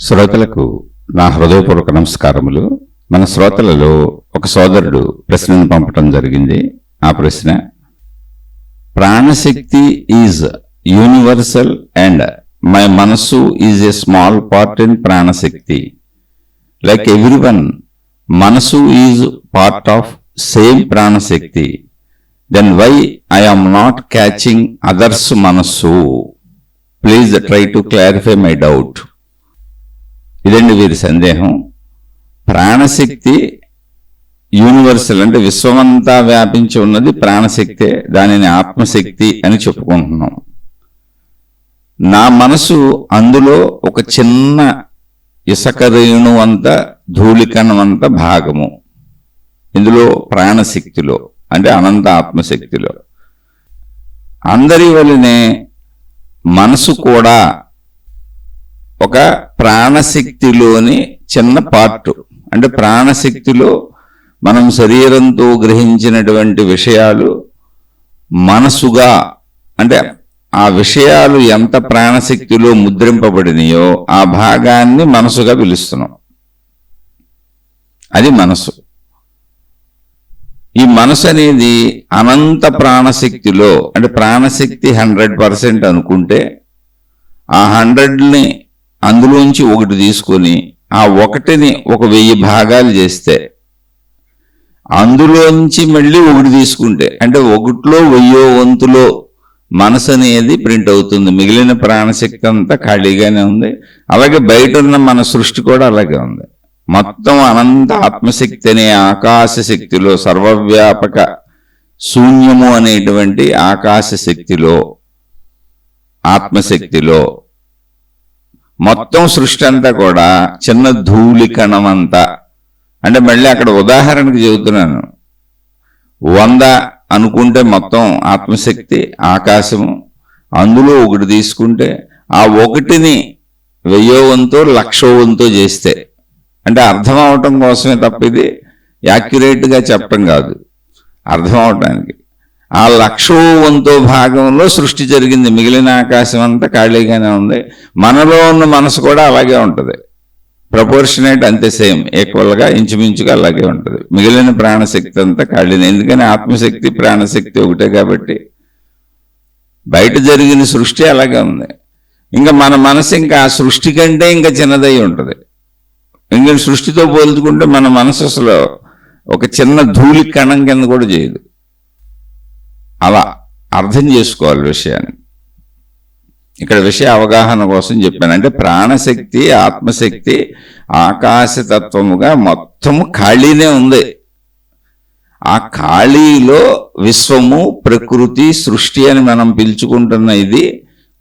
శ్రోతలకు నా హృదయపూర్వక నమస్కారములు. మన శ్రోతలలో ఒక సోదరుడు ప్రశ్నను పంపటం జరిగింది. ఆ ప్రశ్న, pranashakti is universal and my manassu is a small part in pranashakti. Like everyone, manasu is part of same pranashakti. Then why I am not catching others manassu? Please try to clarify my doubt. ఇదండి వీరి సందేహం. ప్రాణశక్తి యూనివర్సల్ అంటే విశ్వమంతా వ్యాపించి ఉన్నది ప్రాణశక్తే. దానిని ఆత్మశక్తి అని చెప్పుకుంటున్నాం. నా మనసు అందులో ఒక చిన్న ఇసక రేణువంత ధూళికణమంత భాగము. ఇందులో ప్రాణశక్తిలో అంటే అనంత ఆత్మశక్తిలో. అందరి వలనే మనసు కూడా ఒక ప్రాణశక్తిలోని చిన్న పార్టు. అంటే ప్రాణశక్తిలో మనం శరీరంతో గ్రహించినటువంటి విషయాలు మనసుగా, అంటే ఆ విషయాలు ఎంత ప్రాణశక్తిలో ముద్రింపబడినాయో ఆ భాగాన్ని మనసుగా పిలుస్తున్నాం. అది మనసు. ఈ మనసు అనేది అనంత ప్రాణశక్తిలో, అంటే ప్రాణశక్తి 100% అనుకుంటే ఆ 100ని అందులోంచి ఒకటి తీసుకొని ఆ ఒకటిని 1000 భాగాలు చేస్తే, అందులోంచి మళ్ళీ ఒకటి తీసుకుంటే అంటే ఒకటిలో 1000వ వంతులో మనసు అనేది ప్రింట్ అవుతుంది. మిగిలిన ప్రాణశక్తి అంతా ఖాళీగానే ఉంది. అలాగే బయట ఉన్న మన సృష్టి కూడా అలాగే ఉంది. మొత్తం అనంత ఆత్మశక్తి అనే ఆకాశ శక్తిలో, సర్వవ్యాపక శూన్యము అనేటువంటి ఆకాశ శక్తిలో, ఆత్మశక్తిలో మొత్తం సృష్టి అంతా కూడా చిన్న ధూళికణం అంతా. అంటే మళ్ళీ అక్కడ ఉదాహరణకు చెబుతున్నాను. 100 అనుకుంటే మొత్తం ఆత్మశక్తి ఆకాశము, అందులో ఒకటి తీసుకుంటే ఆ ఒకటిని 1000వ వంతో 1,00,000వ వంతో చేస్తే, అంటే అర్థం అవటం కోసమే తప్ప ఇది యాక్యురేట్గా చెప్పడం కాదు, అర్థం అవటానికి. ఆ 1,00,000వ వంతో భాగంలో సృష్టి జరిగింది. మిగిలిన ఆకాశం అంతా ఖాళీగానే ఉంది. మనలో ఉన్న మనసు కూడా అలాగే ఉంటుంది. ప్రపోర్షనేట్ అంతే, సేమ్, ఈక్వల్గా ఇంచుమించుగా అలాగే ఉంటుంది. మిగిలిన ప్రాణశక్తి అంతా ఖాళీనే. ఎందుకని ఆత్మశక్తి ప్రాణశక్తి ఒకటే కాబట్టి. బయట జరిగిన సృష్టి అలాగే ఉంది. ఇంకా మన మనసు ఇంకా ఆ సృష్టి కంటే ఇంకా చిన్నదై ఉంటుంది. ఇంకా సృష్టితో పోల్చుకుంటే మన మనసు అసలు ఒక చిన్న ధూళి కణం కింద కూడా చేయదు. అలా అర్థం చేసుకోవాలి విషయాన్ని. ఇక్కడ విషయ అవగాహన కోసం చెప్పాను. అంటే ప్రాణశక్తి, ఆత్మశక్తి ఆకాశతత్వముగా మొత్తము ఖాళీనే ఉంది. ఆ ఖాళీలో విశ్వము, ప్రకృతి, సృష్టి అని మనం పిలుచుకుంటున్న ఇది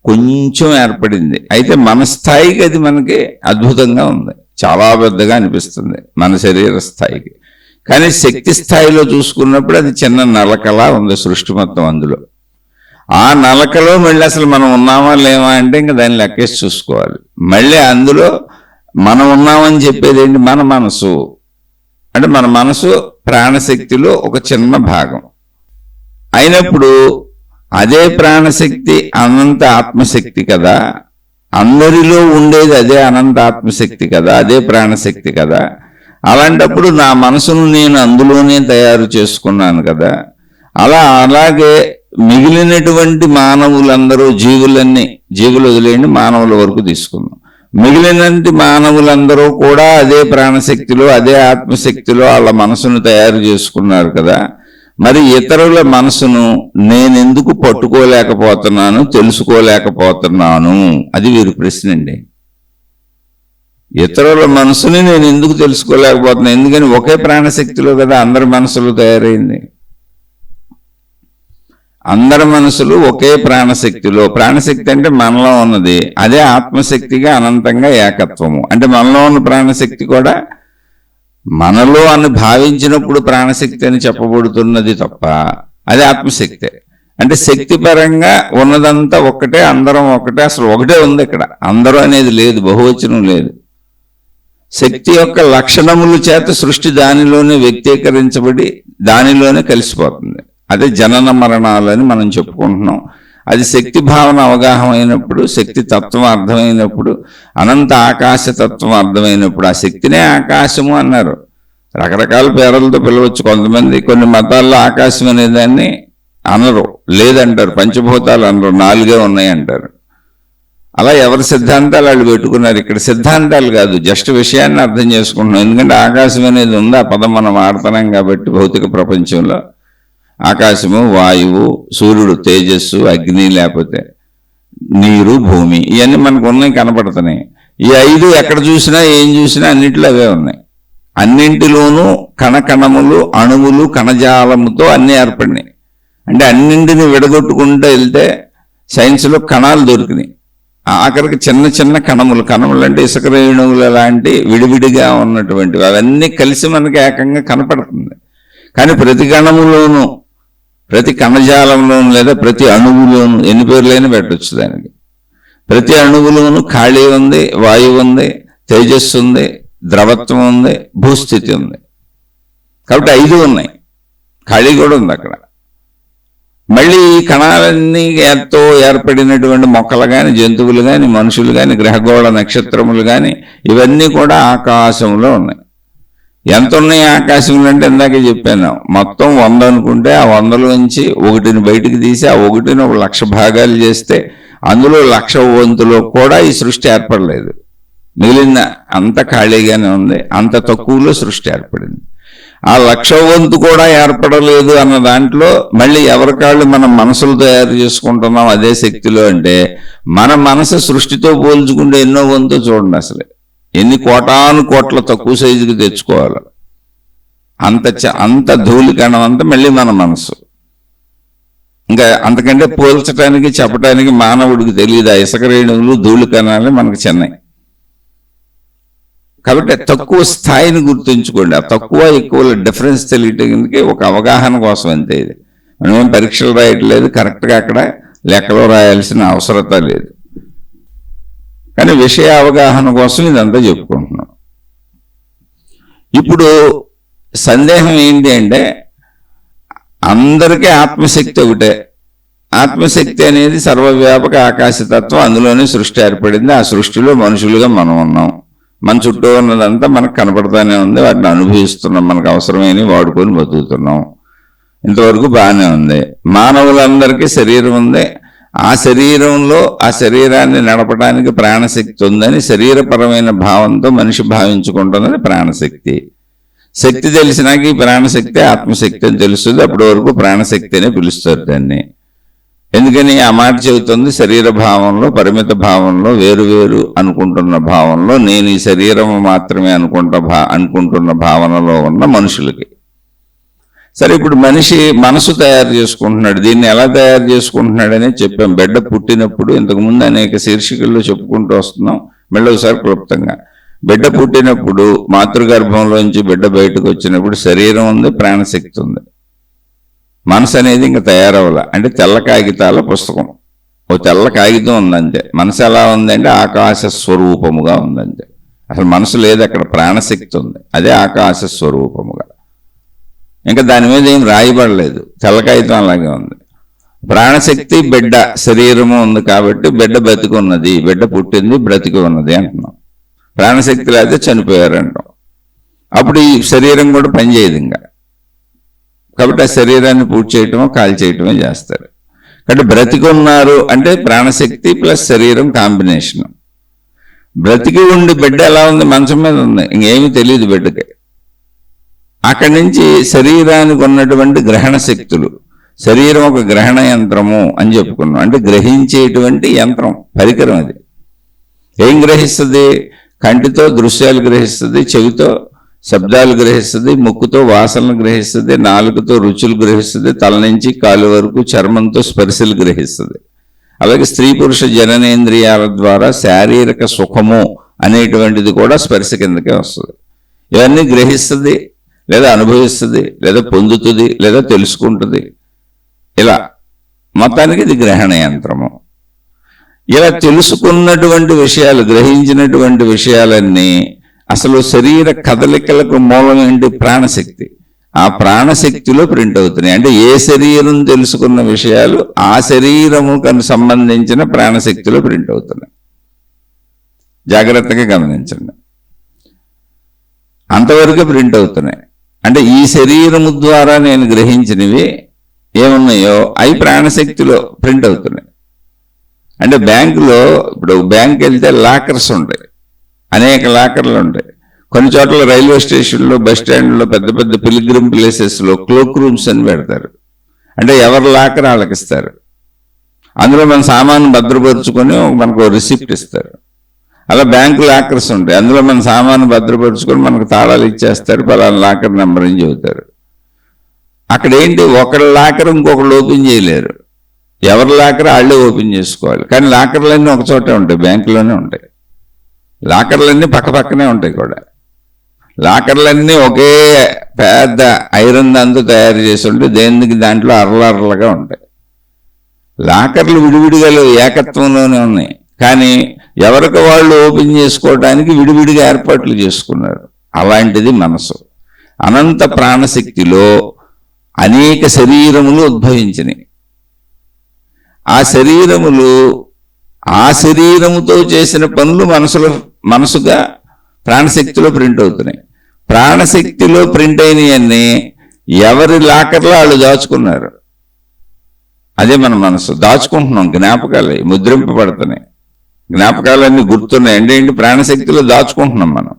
కొంచెం ఏర్పడింది. అయితే మన స్థాయికి అది మనకి అద్భుతంగా ఉంది, చాలా పెద్దగా అనిపిస్తుంది మన శరీర స్థాయికి. కానీ శక్తి స్థాయిలో చూసుకున్నప్పుడు అది చిన్న నలకలా ఉంది సృష్టి మొత్తం. అందులో ఆ నలకలో మళ్ళీ అసలు మనం ఉన్నామా లేవా అంటే ఇంకా దాన్ని లెక్కేసి చూసుకోవాలి. మళ్ళీ అందులో మనం ఉన్నామని చెప్పేది ఏంటి? మన మనసు. అంటే మన మనసు ప్రాణశక్తిలో ఒక చిన్న భాగం అయినప్పుడు అదే ప్రాణశక్తి అనంత ఆత్మశక్తి కదా. అందరిలో ఉండేది అదే అనంత ఆత్మశక్తి కదా, అదే ప్రాణశక్తి కదా. అలాంటప్పుడు నా మనసును నేను అందులోనే తయారు చేసుకున్నాను కదా. అలాగే మిగిలినటువంటి మానవులందరూ, జీవులు వదిలేయండి, మానవుల వరకు తీసుకుందాం. మిగిలినటువంటి మానవులందరూ కూడా అదే ప్రాణశక్తిలో, అదే ఆత్మశక్తిలో వాళ్ళ మనసును తయారు చేసుకున్నారు కదా. మరి ఇతరుల మనసును నేనెందుకు పట్టుకోలేకపోతున్నాను, తెలుసుకోలేకపోతున్నాను? అది వీరి ప్రశ్న అండి. ఇతరుల మనసుని నేను ఎందుకు తెలుసుకోలేకపోతున్నాను? ఎందుకని ఒకే ప్రాణశక్తిలో కదా అందరి మనసులు తయారైంది. అందరి మనసులు ఒకే ప్రాణశక్తిలో. ప్రాణశక్తి అంటే మనలో ఉన్నది, అదే ఆత్మశక్తిగా అనంతంగా ఏకత్వము. అంటే మనలో ఉన్న ప్రాణశక్తి కూడా మనలో అని భావించినప్పుడు ప్రాణశక్తి అని చెప్పబడుతున్నది తప్ప అది ఆత్మశక్తే. అంటే శక్తి పరంగా ఉన్నదంతా ఒక్కటే, అందరం ఒకటే, అసలు ఒకటే ఉంది ఇక్కడ. అందరూ అనేది లేదు, బహువచనం లేదు. శక్తి యొక్క లక్షణముల చేత సృష్టి దానిలోనే వ్యక్తీకరించబడి దానిలోనే కలిసిపోతుంది. అదే జనన మరణాలని మనం చెప్పుకుంటున్నాం. అది శక్తి భావన అవగాహన అయినప్పుడు, శక్తి తత్వం అర్థమైనప్పుడు, అనంత ఆకాశ తత్వం అర్థమైనప్పుడు ఆ శక్తినే ఆకాశము అన్నారు. రకరకాల పేర్లతో పిలవచ్చు. కొంతమంది కొన్ని మతాల్లో ఆకాశం అనేదాన్ని అనరు, లేదంటారు. పంచభూతాలు అనరు, 4 ఉన్నాయి అంటారు. అలా ఎవరి సిద్ధాంతాలు వాళ్ళు పెట్టుకున్నారు. ఇక్కడ సిద్ధాంతాలు కాదు, జస్ట్ విషయాన్ని అర్థం చేసుకుంటున్నాం. ఎందుకంటే ఆకాశం అనేది ఉంది, ఆ పదం మనం వాడుతున్నాం కాబట్టి. భౌతిక ప్రపంచంలో ఆకాశము, వాయువు, సూర్యుడు, తేజస్సు, అగ్ని, లేకపోతే నీరు, భూమి, ఇవన్నీ మనకు ఉన్నాయి, కనపడుతున్నాయి. ఈ 5 ఎక్కడ చూసినా ఏం చూసినా అన్నింటిలో అవే ఉన్నాయి. అన్నింటిలోనూ కణకణములు, అణువులు, కణజాలముతో అన్నీ ఏర్పడినాయి. అంటే అన్నింటిని విడగొట్టుకుంటూ వెళ్తే సైన్స్లో కణాలు దొరికినాయి. ఆఖరికి చిన్న చిన్న కణములు అంటే ఇసుక రేణువులు లాంటి విడివిడిగా ఉన్నటువంటివి, అవన్నీ కలిసి మనకి ఏకంగా కనపడుతుంది. కానీ ప్రతి కణములోనూ, ప్రతి కణజాలంలోనూ, లేదా ప్రతి అణువులోనూ, ఎన్ని పేర్లైనా పెట్టవచ్చు దానికి. ప్రతి అణువులోనూ ఖాళీ ఉంది, వాయువు ఉంది, తేజస్సు ఉంది, ద్రవత్వం ఉంది, భూస్థితి ఉంది. కాబట్టి 5 ఉన్నాయి, ఖాళీ కూడా ఉంది అక్కడ. మళ్ళీ ఈ కణాలన్నీ ఎంతో ఏర్పడినటువంటి మొక్కలు కానీ, జంతువులు కానీ, మనుషులు కానీ, గ్రహగోళ నక్షత్రములు కానీ, ఇవన్నీ కూడా ఆకాశంలో ఉన్నాయి. ఎంత ఉన్నాయి ఆకాశంలో అంటే ఇందాకే చెప్పాను, మొత్తం 100 అనుకుంటే ఆ 100లోంచి 1ని బయటికి తీసి ఆ 1ని 1,00,000 భాగాలు చేస్తే అందులో 1,00,000 వంతులో కూడా ఈ సృష్టి ఏర్పడలేదు. మిగిలిన అంత ఖాళీగానే ఉంది. అంత తక్కువలో సృష్టి ఏర్పడింది. ఆ 1,00,000 వంతు కూడా ఏర్పడలేదు అన్న దాంట్లో మళ్ళీ ఎవరికాళ్ళు మనం మనసులు తయారు చేసుకుంటున్నాం అదే శక్తిలో. అంటే మన మనసు సృష్టితో పోల్చుకుంటే ఎన్నో వంతు చూడండి. అసలు ఎన్ని కోటాను కోట్ల తక్కువ సైజుకి తెచ్చుకోవాలి. అంత ధూళికణం అంతా మళ్ళీ మన మనసు. ఇంకా అంతకంటే పోల్చడానికి చెప్పడానికి మానవుడికి తెలియదు. ఆ ఇసుక రేణువులు, ధూళికణాలు మనకు చెన్నై. కాబట్టి తక్కువ స్థాయిని గుర్తుంచుకోండి. ఆ తక్కువ ఎక్కువ డిఫరెన్స్ తెలియటానికి ఒక అవగాహన కోసం అంతే. ఇది మనమేం పరీక్షలు రాయట్లేదు, కరెక్ట్గా అక్కడ లెక్కలో రాయాల్సిన అవసరత లేదు. కానీ విషయ అవగాహన కోసం ఇదంతా చెప్పుకుంటున్నాం. ఇప్పుడు సందేహం ఏంటి అంటే, అందరికీ ఆత్మశక్తి ఒకటే. ఆత్మశక్తి అనేది సర్వవ్యాపక ఆకాశతత్వం, అందులోనే సృష్టి ఏర్పడింది. ఆ సృష్టిలో మనుషులుగా మనం ఉన్నాం. మన చుట్టూ ఉన్నదంతా మనకు కనపడతానే ఉంది, వాటిని అనుభవిస్తున్నాం, మనకు అవసరమైనవి వాడుకొని బతుకుతున్నాం. ఇంతవరకు బాగానే ఉంది. మానవులందరికీ శరీరం ఉంది. ఆ శరీరంలో ఆ శరీరాన్ని నడపడానికి ప్రాణశక్తి ఉందని శరీరపరమైన భావంతో మనిషి భావించుకుంటున్నది ప్రాణశక్తి. శక్తి తెలిసినాక ఈ ప్రాణశక్తి ఆత్మశక్తి అని తెలుస్తుంది. అప్పటి వరకు ప్రాణశక్తి అని పిలుస్తారు దాన్ని. ఎందుకని ఆ మాట చెబుతుంది? శరీర భావంలో, పరిమిత భావంలో, వేరు అనుకుంటున్న భావంలో, నేను ఈ శరీరం మాత్రమే అనుకుంటున్న భావనలో ఉన్న మనుషులకి. సరే, ఇప్పుడు మనిషి మనసు తయారు చేసుకుంటున్నాడు. దీన్ని ఎలా తయారు చేసుకుంటున్నాడని చెప్పాం. బిడ్డ పుట్టినప్పుడు, ఇంతకుముందు అనేక శీర్షికల్లో చెప్పుకుంటూ వస్తున్నాం, మళ్ళీ ఒకసారి క్లుప్తంగా. బిడ్డ పుట్టినప్పుడు మాతృగర్భంలోంచి బిడ్డ బయటకు వచ్చినప్పుడు శరీరం ఉంది, ప్రాణశక్తి ఉంది. మనసు అనేది ఇంకా తయారవ్వాల. అంటే తెల్ల కాగితాల పుస్తకం, ఓ తెల్ల కాగితం ఉందంతే. మనసు ఎలా ఉందంటే ఆకాశ స్వరూపముగా ఉందంతే. అసలు మనసు లేదు అక్కడ, ప్రాణశక్తి ఉంది, అదే ఆకాశ స్వరూపముగా. ఇంకా దాని మీద ఏం రాయబడలేదు, తెల్ల కాగితం అలాగే ఉంది. ప్రాణశక్తి బిడ్డ శరీరము ఉంది కాబట్టి బిడ్డ బతికి ఉన్నది, బిడ్డ పుట్టింది, బ్రతికి ఉన్నది అంటున్నాం. ప్రాణశక్తి లేకపోతే చనిపోయారంటాం. అప్పుడు ఈ శరీరం కూడా పనిచేయదు ఇంకా. కాబట్టి ఆ శరీరాన్ని పూర్తి చేయటమో కాల్ చేయటమో చేస్తారు. కాబట్టి బ్రతికి ఉన్నారు అంటే ప్రాణశక్తి ప్లస్ శరీరం కాంబినేషన్. బ్రతికి ఉండి బిడ్డ ఎలా ఉంది? మంచం మీద ఉంది, ఇంకేమీ తెలియదు బిడ్డకి. అక్కడి నుంచి శరీరానికి ఉన్నటువంటి గ్రహణ శక్తులు, శరీరం ఒక గ్రహణ యంత్రము అని చెప్పుకున్నాం. అంటే గ్రహించేటువంటి యంత్రం, పరికరం. అది ఏం గ్రహిస్తుంది? కంటితో దృశ్యాలు గ్రహిస్తుంది, చెవితో శబ్దాలు గ్రహిస్తుంది, ముక్కుతో వాసనలు గ్రహిస్తుంది, నాలుకతో రుచులు గ్రహిస్తుంది, తల నుంచి కాలు వరకు చర్మంతో స్పర్శలు గ్రహిస్తుంది. అలాగే స్త్రీ పురుష జననేంద్రియాల ద్వారా శారీరక సుఖము అనేటువంటిది కూడా స్పర్శ కిందకే వస్తుంది. ఇవన్నీ గ్రహిస్తుంది, లేదా అనుభవిస్తుంది, లేదా పొందుతుంది, లేదా తెలుసుకుంటుంది. ఇలా మొత్తానికి ఇది గ్రహణ యంత్రము. ఇలా తెలుసుకున్నటువంటి విషయాలు, గ్రహించినటువంటి విషయాలన్నీ అసలు శరీర కదలికలకు మూలం ఏంటి? ప్రాణశక్తి. ఆ ప్రాణశక్తిలో ప్రింట్ అవుతున్నాయి. అంటే ఏ శరీరం తెలుసుకున్న విషయాలు ఆ శరీరముకు సంబంధించిన ప్రాణశక్తిలో ప్రింట్ అవుతున్నాయి. జాగ్రత్తగా గమనించండి. అంతవరకు ప్రింట్ అవుతున్నాయి. అంటే ఈ శరీరము ద్వారా నేను గ్రహించినవి ఏమున్నాయో అవి ప్రాణశక్తిలో ప్రింట్ అవుతున్నాయి. అంటే బ్యాంకులో ఇప్పుడు బ్యాంక్ వెళ్తే లాకర్స్ ఉంటాయి, అనేక లాకర్లు ఉంటాయి. కొన్ని చోట్ల రైల్వే స్టేషన్లో, బస్ స్టాండ్లో, పెద్ద పెద్ద పిల్గ్రిమ్ ప్లేసెస్లో క్లోక్ రూమ్స్ అని పెడతారు. అంటే ఎవరి లాకర్ వాళ్ళకి ఇస్తారు. అందులో మన సామాను భద్రపరుచుకొని మనకు రిసిప్ట్ ఇస్తారు. అలా బ్యాంకు లాకర్స్ ఉంటాయి, అందులో మన సామాను భద్రపరుచుకొని మనకు తాళాలు ఇచ్చేస్తారు. పలానా లాకర్ నెంబర్ అని చెబుతారు. అక్కడ ఏంటి, ఒకళ్ళ లాకర్ ఇంకొకళ్ళు ఓపెన్ చేయలేరు. ఎవరి లాకర్ వాళ్ళే ఓపెన్ చేసుకోవాలి. కానీ లాకర్లన్నీ ఒక చోటే ఉంటాయి, బ్యాంకులోనే ఉంటాయి. లాకర్లన్నీ పక్క పక్కనే ఉంటాయి కూడా. లాకర్లన్నీ ఒకే పెద్ద ఐరన్ దాంతో తయారు చేసి ఉంటే దేనికి దాంట్లో అర్రలుగా ఉంటాయి. లాకర్లు విడివిడిగా ఏకత్వంలోనే ఉన్నాయి, కానీ ఎవరికి వాళ్ళు ఓపెన్ చేసుకోవడానికి విడివిడిగా ఏర్పాట్లు చేసుకున్నారు. అలాంటిది మనసు. అనంత ప్రాణశక్తిలో అనేక శరీరములు ఉద్భవించినాయి. ఆ శరీరములు ఆ శరీరముతో చేసిన పనులు మనసుగా ప్రాణశక్తిలో ప్రింట్ అవుతున్నాయి. ప్రాణశక్తిలో ప్రింట్ అయినవన్నీ ఎవరి లాకర్లో వాళ్ళు దాచుకున్నారు. అదే మన మనసు. దాచుకుంటున్నాం, జ్ఞాపకాలు ముద్రింపబడుతున్నాయి, జ్ఞాపకాలన్నీ గుర్తున్నాయి. అంటే ఏంటి, ప్రాణశక్తిలో దాచుకుంటున్నాం మనం.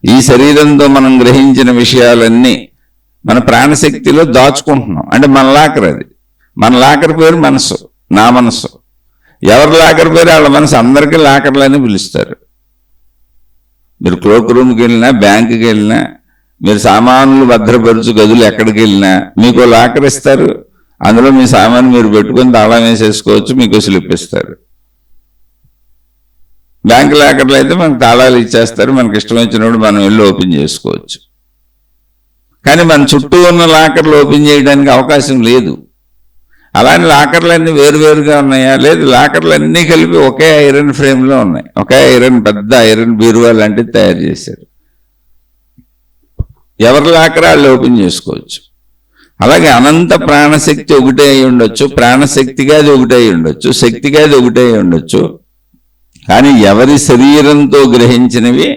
ఈ శరీరంతో మనం గ్రహించిన విషయాలన్నీ మన ప్రాణశక్తిలో దాచుకుంటున్నాం. అంటే మన లాకర్ అది. మన లాకర్ పేరు మనసు, నా మనసు. ఎవరి లాకర్ పేరు వాళ్ళ మనసు. అందరికీ లాకర్లని పిలుస్తారు. మీరు క్లోక్ రూమ్కి వెళ్ళినా, బ్యాంకుకి వెళ్ళినా, మీరు సామాన్లు భద్రపరుచు గదులు ఎక్కడికి వెళ్ళినా మీకు లాకర్ ఇస్తారు. అందులో మీ సామాను మీరు పెట్టుకొని తాళం వేసేసుకోవచ్చు, మీకు స్లిప్ ఇస్తారు. బ్యాంకు లాకర్లు అయితే మనకు తాళాలు ఇచ్చేస్తారు, మనకి ఇష్టం వచ్చినప్పుడు మనం వెళ్ళి ఓపెన్ చేసుకోవచ్చు. కానీ మన చుట్టూ ఉన్న లాకర్లు ఓపెన్ చేయడానికి అవకాశం లేదు. అలాంటి లాకర్లన్నీ వేరువేరుగా ఉన్నాయా? లేదు, లాకర్లన్నీ కలిపి ఒకే ఐరన్ ఫ్రేమ్లో ఉన్నాయి. ఒకే ఐరన్, పెద్ద ఐరన్ బీరువా లాంటిది తయారు చేశారు. ఎవరి లాకర్ వాళ్ళు ఓపెన్ చేసుకోవచ్చు. అలాగే అనంత ప్రాణశక్తి ఒకటే అయి ఉండొచ్చు, ప్రాణశక్తిగా అది ఒకటే అయి ఉండొచ్చు, శక్తిగా అది ఒకటే అయి ఉండొచ్చు. కానీ ఎవరి శరీరంతో గ్రహించినవి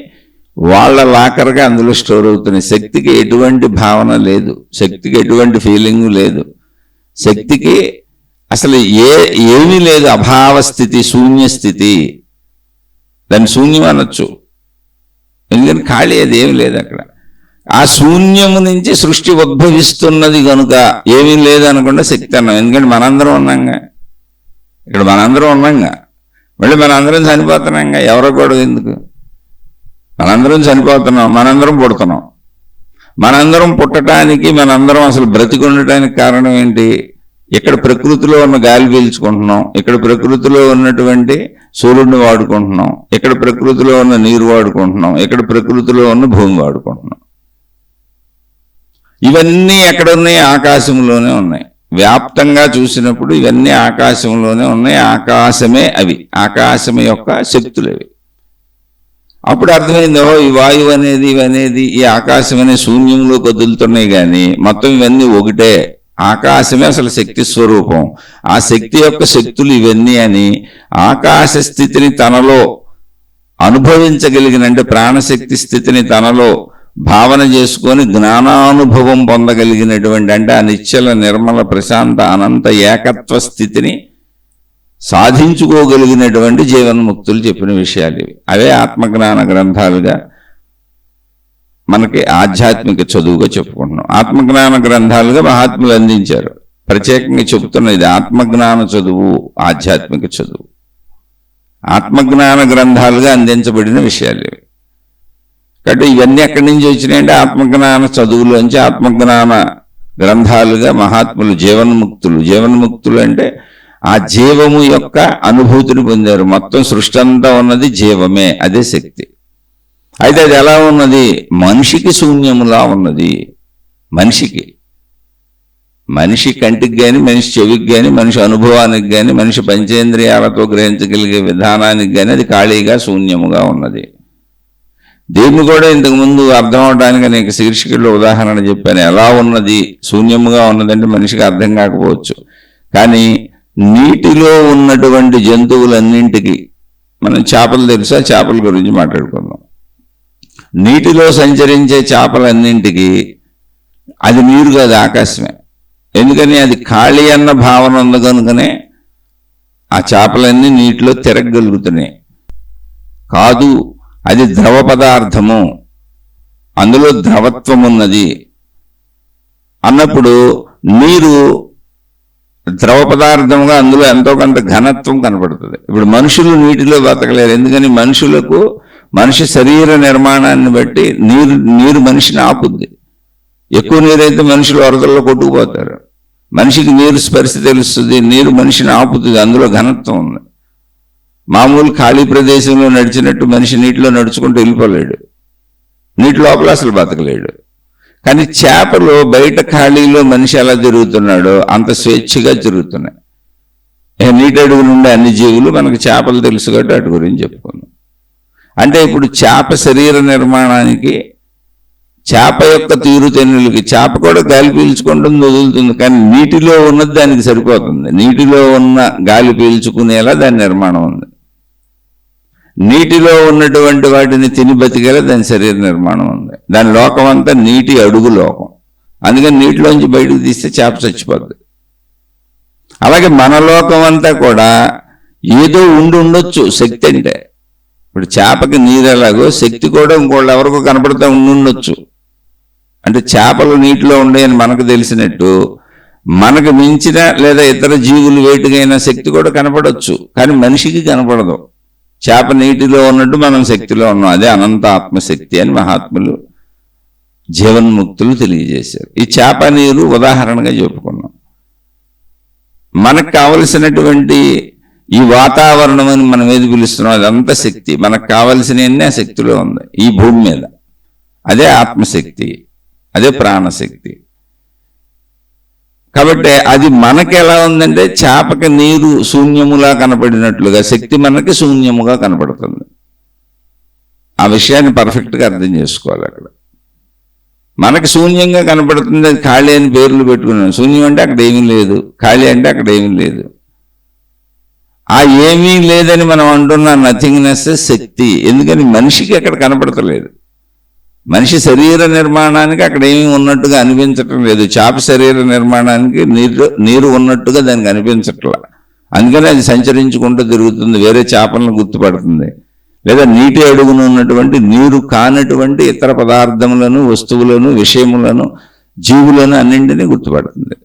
వాళ్ళ లాకర్గా అందులో స్టోర్ అవుతున్నాయి. శక్తికి ఎటువంటి భావన లేదు, శక్తికి ఎటువంటి ఫీలింగ్ లేదు. శక్తికి అసలు ఏమీ లేదు. అభావ స్థితి, శూన్యస్థితి. దాన్ని శూన్యం అనొచ్చు, ఎందుకని ఖాళీ, అది ఏమి లేదు అక్కడ. ఆ శూన్యము నుంచి సృష్టి ఉద్భవిస్తున్నది కనుక ఏమీ లేదు అనకుండా శక్తి అన్నాం. ఎందుకంటే మనందరం ఉన్నాంగా, ఇక్కడ మనందరం ఉన్నాంగా. మళ్ళీ మనందరం చనిపోతున్నాంగా, ఎవరో కూడా ఎందుకు. మనందరం చనిపోతున్నాం, మనందరం పుడుతున్నాం. మనందరం పుట్టడానికి, మనందరం అసలు బ్రతికి ఉండటానికి కారణం ఏంటి? ఇక్కడ ప్రకృతిలో ఉన్న గాలి పీల్చుకుంటున్నాం, ఇక్కడ ప్రకృతిలో ఉన్నటువంటి సూర్యుడిని వాడుకుంటున్నాం, ఇక్కడ ప్రకృతిలో ఉన్న నీరు వాడుకుంటున్నాం, ఇక్కడ ప్రకృతిలో ఉన్న భూమి వాడుకుంటున్నాం. ఇవన్నీ ఎక్కడ ఉన్నాయి? ఆకాశంలోనే ఉన్నాయి. వ్యాప్తంగా చూసినప్పుడు ఇవన్నీ ఆకాశంలోనే ఉన్నాయి. ఆకాశమే అవి, ఆకాశం యొక్క శక్తులు అవి. అప్పుడు అర్థమైందో ఈ వాయువు అనేది, ఇవనేది ఈ ఆకాశం అనే శూన్యంలో కదులుతున్నాయి. కానీ మొత్తం ఇవన్నీ ఒకటే. ఆకాశమే అసలు శక్తి స్వరూపం. ఆ శక్తి యొక్క శక్తులు ఇవన్నీ అని ఆకాశ స్థితిని తనలో అనుభవించగలిగిన, అంటే ప్రాణశక్తి స్థితిని తనలో భావన చేసుకొని జ్ఞానానుభవం పొందగలిగినటువంటి, అంటే ఆ నిశ్చల నిర్మల ప్రశాంత అనంత ఏకత్వ స్థితిని సాధించుకోగలిగినటువంటి జీవన్ముక్తులు చెప్పిన విషయాలు ఇవి. అవే ఆత్మజ్ఞాన గ్రంథాలుగా మనకి ఆధ్యాత్మిక చదువుగా చెప్పుకుంటున్నాం. ఆత్మజ్ఞాన గ్రంథాలుగా మహాత్ములు అందించారు. ప్రత్యేకంగా చెబుతున్న ఇది ఆత్మజ్ఞాన చదువు, ఆధ్యాత్మిక చదువు. ఆత్మజ్ఞాన గ్రంథాలుగా అందించబడిన విషయాలు ఇవి. కాబట్టి ఇవన్నీ ఎక్కడి నుంచి వచ్చినాయంటే ఆత్మజ్ఞాన చదువులోంచి, ఆత్మజ్ఞాన గ్రంథాలుగా మహాత్ములు జీవన్ముక్తులు. జీవన్ముక్తులు అంటే ఆ జీవము యొక్క అనుభూతిని పొందారు. మొత్తం సృష్టి అంతా ఉన్నది జీవమే, అదే శక్తి. అయితే అది ఎలా ఉన్నది? మనిషికి శూన్యములా ఉన్నది. మనిషి కంటికి కానీ, మనిషి చెవికి కానీ, మనిషి అనుభవానికి కానీ, మనిషి పంచేంద్రియాలతో గ్రహించగలిగే విధానానికి కానీ అది ఖాళీగా శూన్యముగా ఉన్నది. దీన్ని కూడా ఇంతకుముందు అర్థం అవడానికి అనేక శీర్షికల్లో ఉదాహరణ చెప్పాను. ఎలా ఉన్నది, శూన్యముగా ఉన్నదంటే మనిషికి అర్థం కాకపోవచ్చు, కానీ నీటిలో ఉన్నటువంటి జంతువులన్నింటికి, మనం చేపలు తెలుసా, చేపల గురించి మాట్లాడుకుందాం. నీటిలో సంచరించే చేపలన్నింటికి అది నీరు కాదు, ఆకాశమే. ఎందుకని? అది ఖాళీ అన్న భావన ఉంది కనుకనే ఆ చేపలన్నీ నీటిలో తిరగగలుగుతున్నాయి. కాదు, అది ద్రవ పదార్థము, అందులో ద్రవత్వం ఉన్నది అన్నప్పుడు నీరు ద్రవ పదార్థంగా అందులో ఎంతో కొంత ఘనత్వం కనపడుతుంది. ఇప్పుడు మనుషులు నీటిలో బతకలేరు. ఎందుకని? మనిషి శరీర నిర్మాణాన్ని బట్టి నీరు మనిషిని ఆపుద్ది. ఎక్కువ నీరైతే మనుషులు వరదల్లో కొట్టుకుపోతారు. మనిషికి నీరు స్పర్శ తెలుస్తుంది, నీరు మనిషిని ఆపుతుంది, అందులో ఘనత్వం ఉంది. మామూలు ఖాళీ ప్రదేశంలో నడిచినట్టు మనిషి నీటిలో నడుచుకుంటూ వెళ్ళిపోలేడు, నీటి లోపల అసలు బతకలేడు. కానీ చేపలు బయట ఖాళీలో మనిషి ఎలా తిరుగుతున్నాడో అంత స్వేచ్ఛగా తిరుగుతున్నాయి. నీటి అడుగు నుండి అన్ని జీవులు, మనకు చేపలు తెలుసు కాబట్టి అటు గురించి చెప్పుకున్నాం. అంటే ఇప్పుడు చేప శరీర నిర్మాణానికి, చేప యొక్క తీరుతెన్నులకి, చేప కూడా గాలి పీల్చుకుంటుంది, వదులుతుంది, కానీ నీటిలో ఉన్నది దానికి సరిపోతుంది. నీటిలో ఉన్న గాలి పీల్చుకునేలా దాని నిర్మాణం ఉంది. నీటిలో ఉన్నటువంటి వాటిని తిని బతికేలా దాని శరీర నిర్మాణం ఉంది. దాని లోకం అంతా నీటి అడుగు లోకం. అందుకని నీటిలోంచి బయటకు తీస్తే చేప చచ్చిపోద్ది. అలాగే మన లోకం అంతా కూడా ఏదో ఉండొచ్చు శక్తి. అంటే ఇప్పుడు చేపకి నీరు ఎలాగో శక్తి కూడా ఇంకోళ్ళు ఎవరికో కనపడతా ఉండొచ్చు. అంటే చేపలు నీటిలో ఉండేయని మనకు తెలిసినట్టు మనకు మించిన లేదా ఇతర జీవులు వేటికైనా శక్తి కూడా కనపడవచ్చు, కానీ మనిషికి కనపడదు. చేప నీటిలో ఉన్నట్టు మనం శక్తిలో ఉన్నాం. అదే అనంత ఆత్మశక్తి అని మహాత్ములు, జీవన్ముక్తులు తెలియజేశారు. ఈ చేప నీరు ఉదాహరణగా చెప్పుకున్నాం. మనకు కావలసినటువంటి ఈ వాతావరణం అని మనం ఏది పిలుస్తున్నాం అదంతా శక్తి. మనకు కావలసినవన్నీ ఆ శక్తిలో ఉంది ఈ భూమి మీద. అదే ఆత్మశక్తి, అదే ప్రాణశక్తి. కాబట్టి అది మనకి ఎలా ఉందంటే చేపకి నీరు శూన్యములా కనపడినట్లుగా శక్తి మనకి శూన్యముగా కనపడుతుంది. ఆ విషయాన్ని పర్ఫెక్ట్గా అర్థం చేసుకోవాలి. అక్కడ మనకి శూన్యంగా కనపడుతుంది, అది ఖాళీ అని పేర్లు పెట్టుకున్నాం. శూన్యం అంటే అక్కడ ఏమీ లేదు, ఖాళీ అంటే అక్కడ ఏమీ లేదు. ఆ ఏమీ లేదని మనం అంటున్న నథింగ్నెస్ శక్తి. ఎందుకని? మనిషికి అక్కడ కనపడతలేదు. మనిషి శరీర నిర్మాణానికి అక్కడ ఏమీ ఉన్నట్టుగా అనిపించటం లేదు. చేప శరీర నిర్మాణానికి నీరు ఉన్నట్టుగా దానికి అనిపించట్లా. అందుకని అది సంచరించుకుంటూ తిరుగుతుంది, వేరే చేపలను గుర్తుపడుతుంది. లేదా నీటి అడుగును ఉన్నటువంటి నీరు కానటువంటి ఇతర పదార్థములను, వస్తువులను, విషయములను, జీవులను అన్నింటినీ గుర్తుపడుతుంది.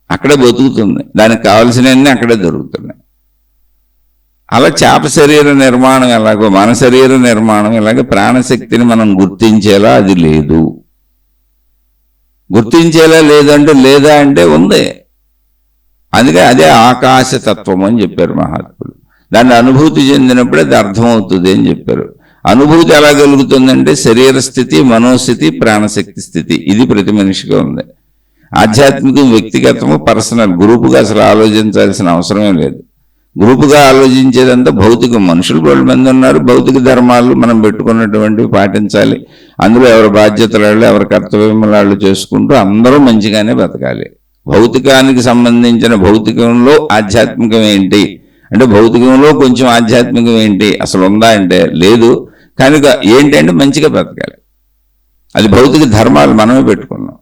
అక్కడే బతుకుతుంది, దానికి కావలసినవన్నీ అక్కడే దొరుకుతున్నాయి. అలా చేప శరీర నిర్మాణం ఎలాగో మన శరీర నిర్మాణం ఎలాగో ప్రాణశక్తిని మనం గుర్తించేలా అది లేదు. గుర్తించేలా లేదంటే లేదా అంటే ఉంది. అందుకే అదే ఆకాశతత్వం అని చెప్పారు మహాత్ములు. దాన్ని అనుభూతి చెందినప్పుడే అది అర్థమవుతుంది అని చెప్పారు. అనుభూతి ఎలా కలుగుతుందంటే శరీర స్థితి, మనోస్థితి, ప్రాణశక్తి స్థితి, ఇది ప్రతి మనిషిగా ఉంది. ఆధ్యాత్మికం వ్యక్తిగతము, పర్సనల్, గ్రూపుగా అసలు ఆలోచించాల్సిన అవసరమే లేదు. గ్రూపుగా ఆలోచించేదంతా భౌతికం. మనుషులు 2 మంది ఉన్నారు, భౌతిక ధర్మాలు మనం పెట్టుకున్నటువంటివి పాటించాలి. అందులో ఎవరి బాధ్యతలు, ఎవరి కర్తవ్యములు చేసుకుంటూ అందరూ మంచిగానే బతకాలి. భౌతికానికి సంబంధించిన భౌతికంలో ఆధ్యాత్మికం ఏంటి అంటే, భౌతికంలో కొంచెం ఆధ్యాత్మికం ఏంటి అసలు ఉందా అంటే లేదు. కనుక ఏంటంటే మంచిగా బతకాలి. అది భౌతిక ధర్మాలు మనమే పెట్టుకున్నాం.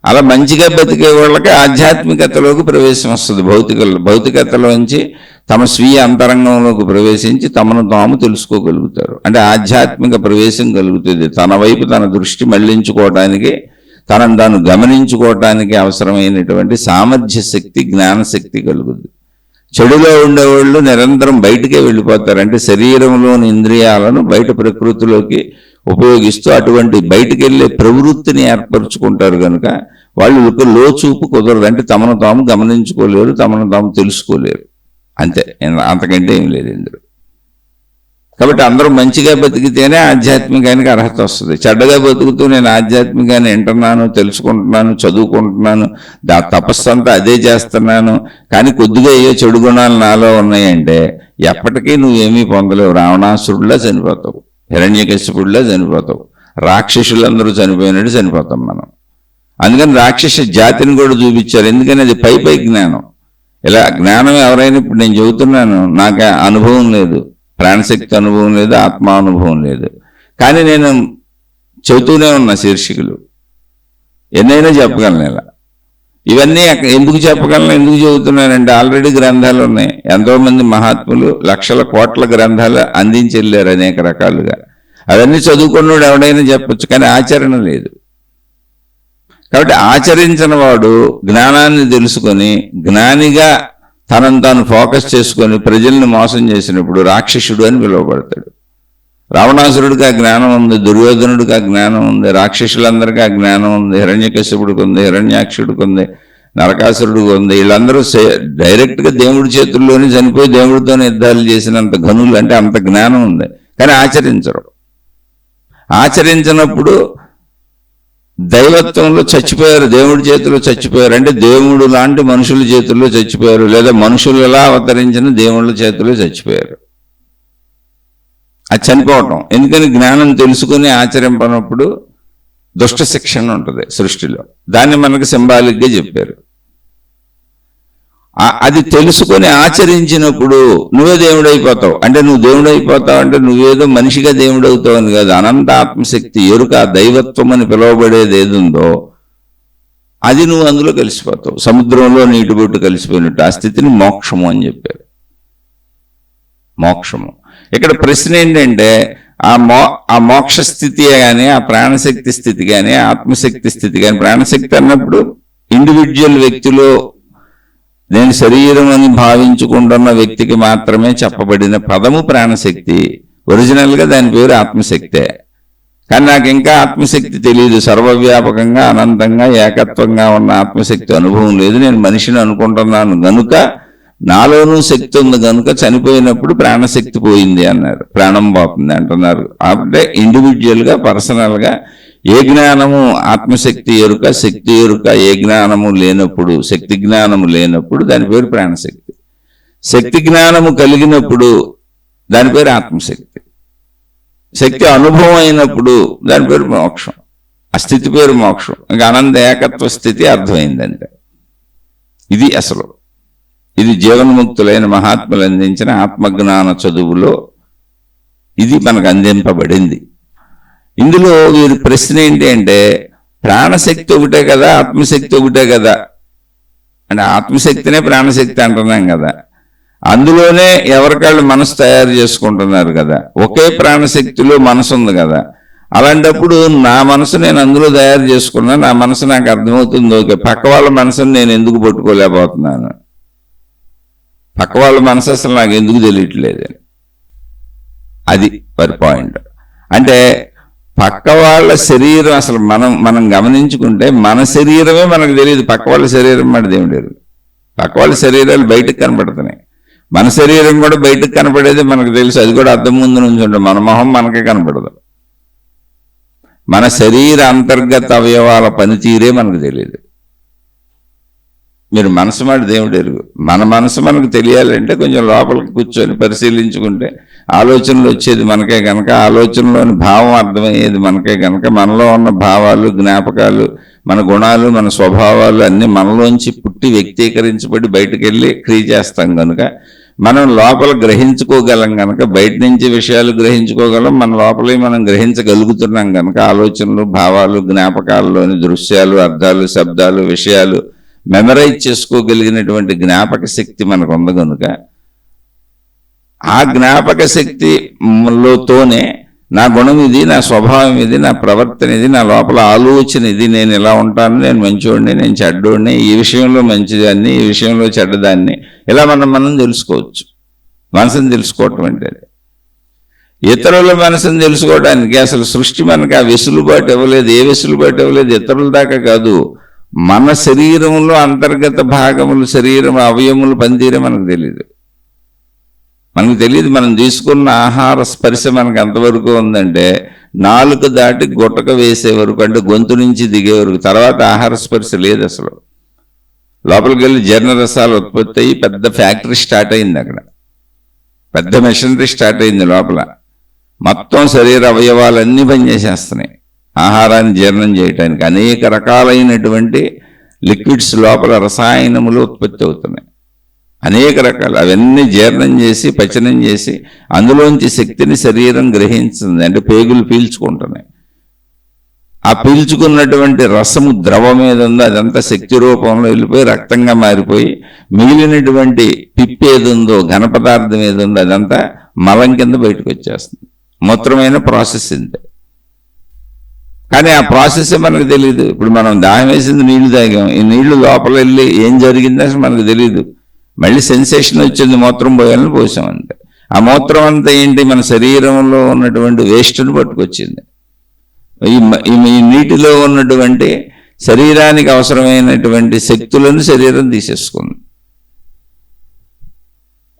అలా మంచిగా బతికే వాళ్ళకి ఆధ్యాత్మికతలోకి ప్రవేశం వస్తుంది. భౌతికతలోంచి తమ స్వీయ అంతరంగంలోకి ప్రవేశించి తమను తాము తెలుసుకోగలుగుతారు. అంటే ఆధ్యాత్మిక ప్రవేశం కలుగుతుంది. తన వైపు తన దృష్టి మళ్లించుకోవటానికి, తనను తాను గమనించుకోవటానికి అవసరమైనటువంటి సామర్థ్య శక్తి, జ్ఞానశక్తి కలుగుతుంది. చెడులో ఉండేవాళ్ళు నిరంతరం బయటికే వెళ్ళిపోతారు. అంటే శరీరంలోని ఇంద్రియాలను బయట ప్రకృతిలోకి ఉపయోగిస్తూ అటువంటి బయటికి వెళ్ళే ప్రవృత్తిని ఏర్పరచుకుంటారు. కనుక వాళ్ళు ఒక లోచూపు కుదరదు. అంటే తమను తాము గమనించుకోలేరు, తమను తాము తెలుసుకోలేరు. అంతే, అంతకంటే ఏం లేదు ఇందులో. కాబట్టి అందరూ మంచిగా బతికితేనే ఆధ్యాత్మికానికి అర్హత వస్తుంది. చెడ్డగా బతుకుతూ నేను ఆధ్యాత్మికాన్ని వింటున్నాను, తెలుసుకుంటున్నాను, చదువుకుంటున్నాను, తపస్సు అంతా అదే చేస్తున్నాను, కానీ కొద్దిగా ఏ చెడు గుణాలు నాలో ఉన్నాయంటే ఎప్పటికీ నువ్వేమీ పొందలేవు, రావణాసురుడిలా చనిపోతావు. హిరణ్యకశిపుడిలా చనిపోతావు. రాక్షసులందరూ చనిపోయినట్టు చనిపోతాం మనం. అందుకని రాక్షస జాతిని కూడా చూపించారు. ఎందుకని అది పై జ్ఞానం. ఇలా జ్ఞానం ఎవరైనా, ఇప్పుడు నేను చెబుతున్నాను, నాకు అనుభవం లేదు, ప్రాణశక్తి అనుభవం లేదు, ఆత్మానుభవం లేదు, కానీ నేను చెబుతూనే ఉన్నా శీర్షికలు ఎన్నైనా చెప్పగలను. ఇలా ఇవన్నీ ఎందుకు చెప్పగలను, ఎందుకు చెబుతున్నానంటే ఆల్రెడీ గ్రంథాలు ఉన్నాయి. ఎంతోమంది మహాత్ములు లక్షల కోట్ల గ్రంథాలు అందించి వెళ్ళారు అనేక రకాలుగా. అవన్నీ చదువుకున్నాడు ఎవడైనా చెప్పచ్చు, కానీ ఆచరణ లేదు. కాబట్టి ఆచరించిన వాడు జ్ఞానాన్ని తెలుసుకొని జ్ఞానిగా తనను తాను ఫోకస్ చేసుకొని ప్రజల్ని మోసం చేసినప్పుడు రాక్షసుడు అని పిలువబడతాడు. రావణాసురుడికి ఆ జ్ఞానం ఉంది, దుర్యోధనుడికి ఆ జ్ఞానం ఉంది, రాక్షసులందరికీ ఆ జ్ఞానం ఉంది, హిరణ్యకశిపుడికి ఉంది, హిరణ్యాక్షుడికి ఉంది, నరకాసురుడికి ఉంది. వీళ్ళందరూ డైరెక్ట్గా దేవుడి చేతుల్లోనే చనిపోయి దేవుడితోనే యుద్ధాలు చేసినంత ఘనులు, అంటే అంత జ్ఞానం ఉంది, కానీ ఆచరించరు. ఆచరించినప్పుడు దైవత్వంలో చచ్చిపోయారు, దేవుడి చేతిలో చచ్చిపోయారు. అంటే దేవుడు లాంటి మనుషుల చేతుల్లో చచ్చిపోయారు, లేదా మనుషులలా అవతరించిన దేవుళ్ళ చేతిలో చచ్చిపోయారు. అది చనిపోవటం. ఎందుకని జ్ఞానం తెలుసుకుని ఆచరింపనప్పుడు దుష్ట శిక్షణ ఉంటుంది సృష్టిలో. దాన్ని మనకు సింబాలిక్గా చెప్పారు. అది తెలుసుకొని ఆచరించినప్పుడు నువ్వే దేవుడైపోతావు. అంటే నువ్వు దేవుడైపోతావు అంటే నువ్వేదో మనిషిగా దేవుడవుతావు అని కాదు. అనంత ఆత్మశక్తి ఎరుక, దైవత్వం అని పిలువబడేది ఏదుందో అది నువ్వు అందులో కలిసిపోతావు. సముద్రంలో నీటి బొట్టు కలిసిపోయినట్టు ఆ స్థితిని మోక్షము అని చెప్పారు. మోక్షము. ఇక్కడ ప్రశ్న ఏంటంటే ఆ మోక్ష స్థితి కానీ, ఆ ప్రాణశక్తి స్థితి కానీ, ఆత్మశక్తి స్థితి కానీ, ప్రాణశక్తి అన్నప్పుడు ఇండివిజువల్ వ్యక్తిలో నేను శరీరం అని భావించుకుంటున్న వ్యక్తికి మాత్రమే చెప్పబడిన పదము ప్రాణశక్తి. ఒరిజినల్గా దాని పేరు ఆత్మశక్తే. కానీ నాకు ఇంకా ఆత్మశక్తి తెలియదు. సర్వవ్యాపకంగా అనంతంగా ఏకత్వంగా ఉన్న ఆత్మశక్తి అనుభవం లేదు. నేను మనిషిని అనుకుంటున్నాను గనుక, నాలోనూ శక్తి ఉంది కనుక చనిపోయినప్పుడు ప్రాణశక్తి పోయింది అన్నారు, ప్రాణం పోతుంది అంటున్నారు. అంటే ఇండివిజువల్గా, పర్సనల్గా ఏ జ్ఞానము, ఆత్మశక్తి ఎరుక, శక్తి ఎరుక ఏ జ్ఞానము లేనప్పుడు, శక్తి జ్ఞానము లేనప్పుడు దాని పేరు ప్రాణశక్తి. శక్తి జ్ఞానము కలిగినప్పుడు దాని పేరు ఆత్మశక్తి. శక్తి అనుభవం అయినప్పుడు దాని పేరు మోక్షం. ఆ స్థితి పేరు మోక్షం. ఇంకా అనంత ఏకత్వ స్థితి అర్థమైందంటే ఇది అసలు. ఇది జీవన్ముక్తులైన మహాత్ములు అందించిన ఆత్మజ్ఞాన చదువులో ఇది మనకు అందింపబడింది. ఇందులో వీరి ప్రశ్న ఏంటి అంటే, ప్రాణశక్తి ఒకటే కదా, ఆత్మశక్తి ఒకటే కదా అంటే, ఆత్మశక్తినే ప్రాణశక్తి అంటున్నాం కదా, అందులోనే ఎవరికాళ్ళు మనసు తయారు చేసుకుంటున్నారు కదా, ఒకే ప్రాణశక్తిలో మనసు ఉంది కదా. అలాంటప్పుడు నా మనసు నేను అందులో తయారు చేసుకున్నా, నా మనసు నాకు అర్థమవుతుంది. ఓకే, పక్క వాళ్ళ మనసుని నేను ఎందుకు పట్టుకోలేకపోతున్నాను, పక్క వాళ్ళ మనసు అసలు నాకు ఎందుకు తెలియట్లేదు, అది వారి పాయింట్. అంటే పక్క వాళ్ళ శరీరం అసలు మనం గమనించుకుంటే మన శరీరమే మనకు తెలియదు, పక్క వాళ్ళ శరీరం మాట దేవుడు. పక్క వాళ్ళ శరీరాలు బయటకు కనపడుతున్నాయి, మన శరీరం కూడా బయటకు కనపడేది మనకు తెలుసు. అది కూడా అద్దం ముందు నుంచి ఉంటుంది, మన మొహం మనకే కనపడదు. మన శరీర అంతర్గత అవయవాల పనితీరే మనకు తెలియదు. మీరు మనసు మాట దేవుడు ఎరుగు. మన మనసు మనకు తెలియాలంటే కొంచెం లోపలికి కూర్చొని పరిశీలించుకుంటే ఆలోచనలు వచ్చేది మనకే కనుక, ఆలోచనలోని భావం అర్థమయ్యేది మనకే కనుక, మనలో ఉన్న భావాలు, జ్ఞాపకాలు, మన గుణాలు, మన స్వభావాలు అన్నీ మనలోంచి పుట్టి వ్యక్తీకరించబడి బయటకు వెళ్ళి క్రియ చేస్తాం కనుక మనం లోపల గ్రహించుకోగలం కనుక, బయట నుంచి విషయాలు గ్రహించుకోగలం, మన లోపలే మనం గ్రహించగలుగుతున్నాం కనుక ఆలోచనలు, భావాలు, జ్ఞాపకాల్లోని దృశ్యాలు, అర్థాలు, శబ్దాలు, విషయాలు మెమరైజ్ చేసుకోగలిగినటువంటి జ్ఞాపక శక్తి మనకు ఉంది కనుక, ఆ జ్ఞాపక శక్తిలోతోనే నా గుణం ఇది, నా స్వభావం ఇది, నా ప్రవర్తన ఇది, నా లోపల ఆలోచన ఇది, నేను ఇలా ఉంటాను, నేను మంచివాడిని, నేను చెడ్డోడిని, ఈ విషయంలో మంచిదాన్ని, ఈ విషయంలో చెడ్డదాన్ని, ఇలా మనం తెలుసుకోవచ్చు. మనసుని తెలుసుకోవటం అంటే ఇతరుల మనసుని తెలుసుకోవడానికి అసలు సృష్టి మనకు ఆ వెసులుబాటు ఇవ్వలేదు. ఏ వెసులుబాటు ఇవ్వలేదు? ఇతరుల దాకా కాదు, మన శరీరంలో అంతర్గత భాగములు, శరీరం అవయములు పనితీరే మనకు తెలియదు. మనం తీసుకున్న ఆహార స్పర్శ మనకు ఎంతవరకు ఉందంటే, నాలుక దాటి గుట్టక వేసే వరకు, అంటే గొంతు నుంచి దిగే వరకు. తర్వాత ఆహార స్పర్శ లేదు అసలు. లోపలికి వెళ్ళి జీర్ణరసాలు ఉత్పత్తి అయ్యి పెద్ద ఫ్యాక్టరీ స్టార్ట్ అయింది, అక్కడ పెద్ద మెషినరీ స్టార్ట్ అయింది లోపల. మొత్తం శరీర అవయవాలన్నీ పనిచేసేస్తున్నాయి ఆహారాన్ని జీర్ణం చేయడానికి. అనేక రకాలైనటువంటి లిక్విడ్స్ లోపల రసాయనములు ఉత్పత్తి అవుతున్నాయి, అనేక రకాలు. అవన్నీ జీర్ణం చేసి పచనం చేసి అందులోంచి శక్తిని శరీరం గ్రహించింది, అంటే పేగులు పీల్చుకుంటున్నాయి. ఆ పీల్చుకున్నటువంటి రసము ద్రవం ఏది ఉందో అదంతా శక్తి రూపంలో వెళ్ళిపోయి రక్తంగా మారిపోయి మిగిలినటువంటి పిప్పి ఏది ఉందో ఘన పదార్థం ఏది ఉందో అదంతా మలం కింద బయటకు వచ్చేస్తుంది. మూత్రమైన ప్రాసెస్ ఇంతే. కానీ ఆ ప్రాసెస్ మనకు తెలియదు. ఇప్పుడు మనం దాహం వేసింది నీళ్లు తాగాం, ఈ నీళ్లు లోపల వెళ్ళి ఏం జరిగిందో అసలు మనకు తెలియదు. మళ్ళీ సెన్సేషన్ వచ్చింది, మూత్రం పోయాలని పోసాం అంతే. ఆ మూత్రం అంతా ఏంటి, మన శరీరంలో ఉన్నటువంటి వేస్ట్ను పట్టుకొచ్చింది. ఈ నీటిలో ఉన్నటువంటి శరీరానికి అవసరమైనటువంటి శక్తులను శరీరం తీసేసుకుంది.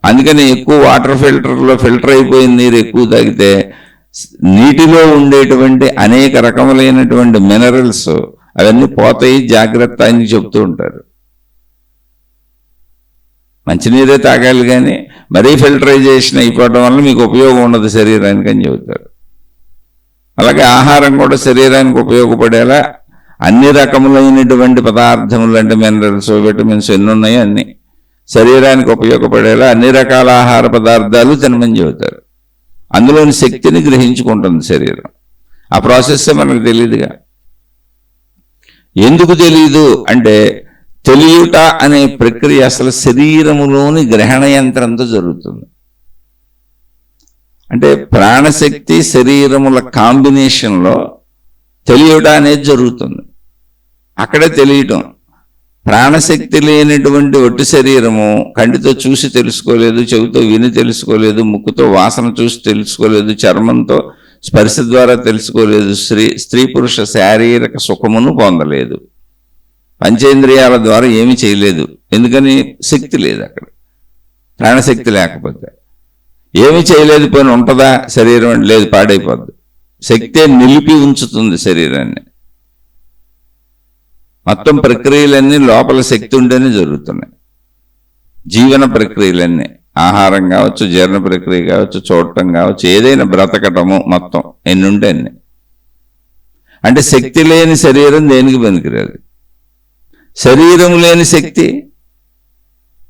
అందుకని ఎక్కువ వాటర్ ఫిల్టర్లో ఫిల్టర్ అయిపోయిన నీరు ఎక్కువ తాగితే నీటిలో ఉండేటువంటి అనేక రకములైనటువంటి మినరల్స్ అవన్నీ పోతాయి, జాగ్రత్త అని చెప్తూ ఉంటారు. మంచినీరే తాగాలి కానీ మరీ ఫిల్టరైజేషన్ అయిపోవడం వల్ల మీకు ఉపయోగం ఉండదు శరీరానికి అని చెబుతారు. అలాగే ఆహారం కూడా శరీరానికి ఉపయోగపడేలా అన్ని రకములైనటువంటి పదార్థములు, అంటే మినరల్స్ విటమిన్స్ ఎన్ని ఉన్నాయో అన్ని శరీరానికి ఉపయోగపడేలా అన్ని రకాల ఆహార పదార్థాలు తినమని చెబుతారు. అందులోని శక్తిని గ్రహించుకుంటుంది శరీరం. ఆ ప్రాసెస్ మనకు తెలియదుగా. ఎందుకు తెలియదు అంటే తెలియట అనే ప్రక్రియ అసలు శరీరములోని గ్రహణ యంత్రంతో జరుగుతుంది. అంటే ప్రాణశక్తి శరీరముల కాంబినేషన్లో తెలియట అనేది జరుగుతుంది. అక్కడే తెలియటం. ప్రాణశక్తి లేనటువంటి ఒట్టి శరీరము కంటితో చూసి తెలుసుకోలేదు, చెవితో విని తెలుసుకోలేదు, ముక్కుతో వాసన చూసి తెలుసుకోలేదు, చర్మంతో స్పర్శ ద్వారా తెలుసుకోలేదు, స్త్రీ పురుష శారీరక సుఖమును పొందలేదు, పంచేంద్రియాల ద్వారా ఏమీ చేయలేదు. ఎందుకని? శక్తి లేదు అక్కడ. ప్రాణశక్తి లేకపోతే ఏమీ చేయలేదు. పని ఉంటుందా శరీరం? లేదు, పాడైపోద్ది. శక్తే నిలిపి ఉంచుతుంది శరీరాన్ని. మొత్తం ప్రక్రియలన్నీ లోపల శక్తి ఉంటేనే జరుగుతున్నాయి. జీవన ప్రక్రియలన్నీ, ఆహారం కావచ్చు, జీర్ణ ప్రక్రియ కావచ్చు, చూడటం కావచ్చు, ఏదైనా బ్రతకటము మొత్తం ఎన్ని ఉంటే అన్ని. అంటే శక్తి లేని శరీరం దేనికి పనికిరాదు. శరీరం లేని శక్తి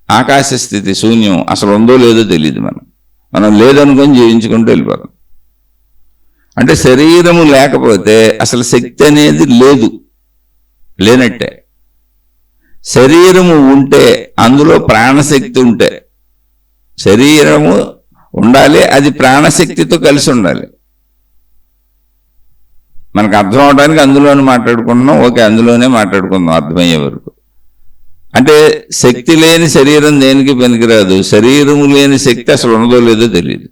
ఆకాశ స్థితి, శూన్యం. అసలు ఉందో లేదో తెలియదు. మనం లేదనుకొని జీవించుకుంటూ వెళ్ళిపోతాం. అంటే శరీరము లేకపోతే అసలు శక్తి అనేది లేదు, లేనట్టే. శరీరము ఉంటే అందులో ప్రాణశక్తి ఉంటే, శరీరము ఉండాలి, అది ప్రాణశక్తితో కలిసి ఉండాలి. మనకు అర్థం అవడానికి అందులోనే మాట్లాడుకుంటున్నాం. ఓకే, అందులోనే మాట్లాడుకుందాం అర్థమయ్యే వరకు. అంటే శక్తి లేని శరీరం దేనికి పనికిరాదు. శరీరము లేని శక్తి అసలు ఉన్నదో లేదో తెలియదు.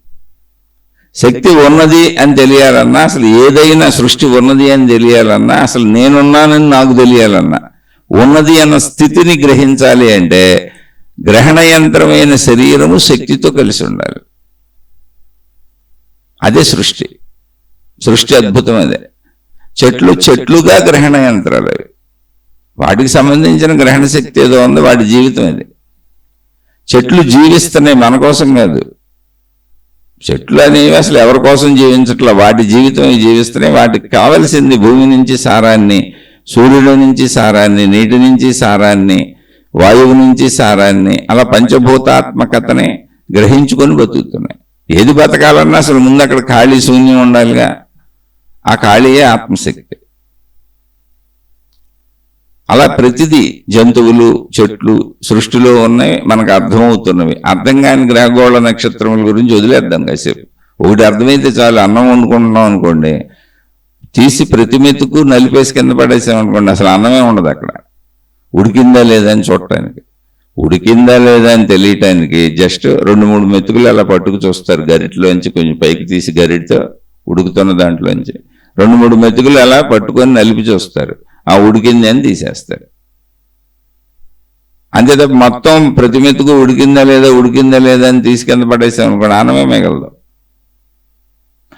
శక్తి ఉన్నది అని తెలియాలన్నా, అసలు ఏదైనా సృష్టి ఉన్నది అని తెలియాలన్నా, అసలు నేనున్నానని నాకు తెలియాలన్నా, ఉన్నది అన్న స్థితిని గ్రహించాలి అంటే గ్రహణ యంత్రమైన శరీరము శక్తితో కలిసి ఉండాలి. అదే సృష్టి. సృష్టి అద్భుతం అదే. చెట్లుగా గ్రహణ యంత్రాలు అవి. వాటికి సంబంధించిన గ్రహణ శక్తి ఏదో ఉంది, వాటి జీవితం అది. చెట్లు జీవిస్తున్నాయి, మన కోసం కాదు. చెట్లు అనేవి అసలు ఎవరి కోసం జీవించట్లా, వాటి జీవితం జీవిస్తున్నాయి. వాటికి కావలసింది భూమి నుంచి సారాన్ని, సూర్యుడి నుంచి సారాన్ని, నీటి నుంచి సారాన్ని, వాయువు నుంచి సారాన్ని, అలా పంచభూతాత్మకతని గ్రహించుకొని బతుకుతున్నాయి. ఏది బతకాలన్నా అసలు ముందు అక్కడ ఖాళీ శూన్యం ఉండాలిగా. ఆ ఖాళీయే ఆత్మశక్తి. అలా ప్రతిదీ, జంతువులు, చెట్లు సృష్టిలో ఉన్నాయి, మనకు అర్థమవుతున్నవి. అర్థం కాని గ్రహగోళ నక్షత్రముల గురించి వదిలేద్దాం కాసేపు. ఒకటి అర్థమైతే చాలు. అన్నం వండుకుంటున్నాం అనుకోండి, తీసి ప్రతి మెతుకు నలిపేసి కింద పడేసామనుకోండి, అసలు అన్నమే ఉండదు అక్కడ. ఉడికిందా లేదా అని చూడటానికి, ఉడికిందా లేదా అని తెలియటానికి జస్ట్ 2-3 మెతుకులు అలా పట్టుకు చూస్తారు. గరిటలోంచి కొంచెం పైకి తీసి గరిటతో ఉడుకుతున్న దాంట్లోంచి 2-3 మెతుకులు అలా పట్టుకొని నలిపి చూస్తారు. ఆ ఉడికింది అని తీసేస్తారు. అంతే తప్ప మొత్తం ప్రతి మెతుకు ఉడికిందా లేదా అని తీసి కింద పడేసాం అనుకోండి, అన్నమే మిగలదు.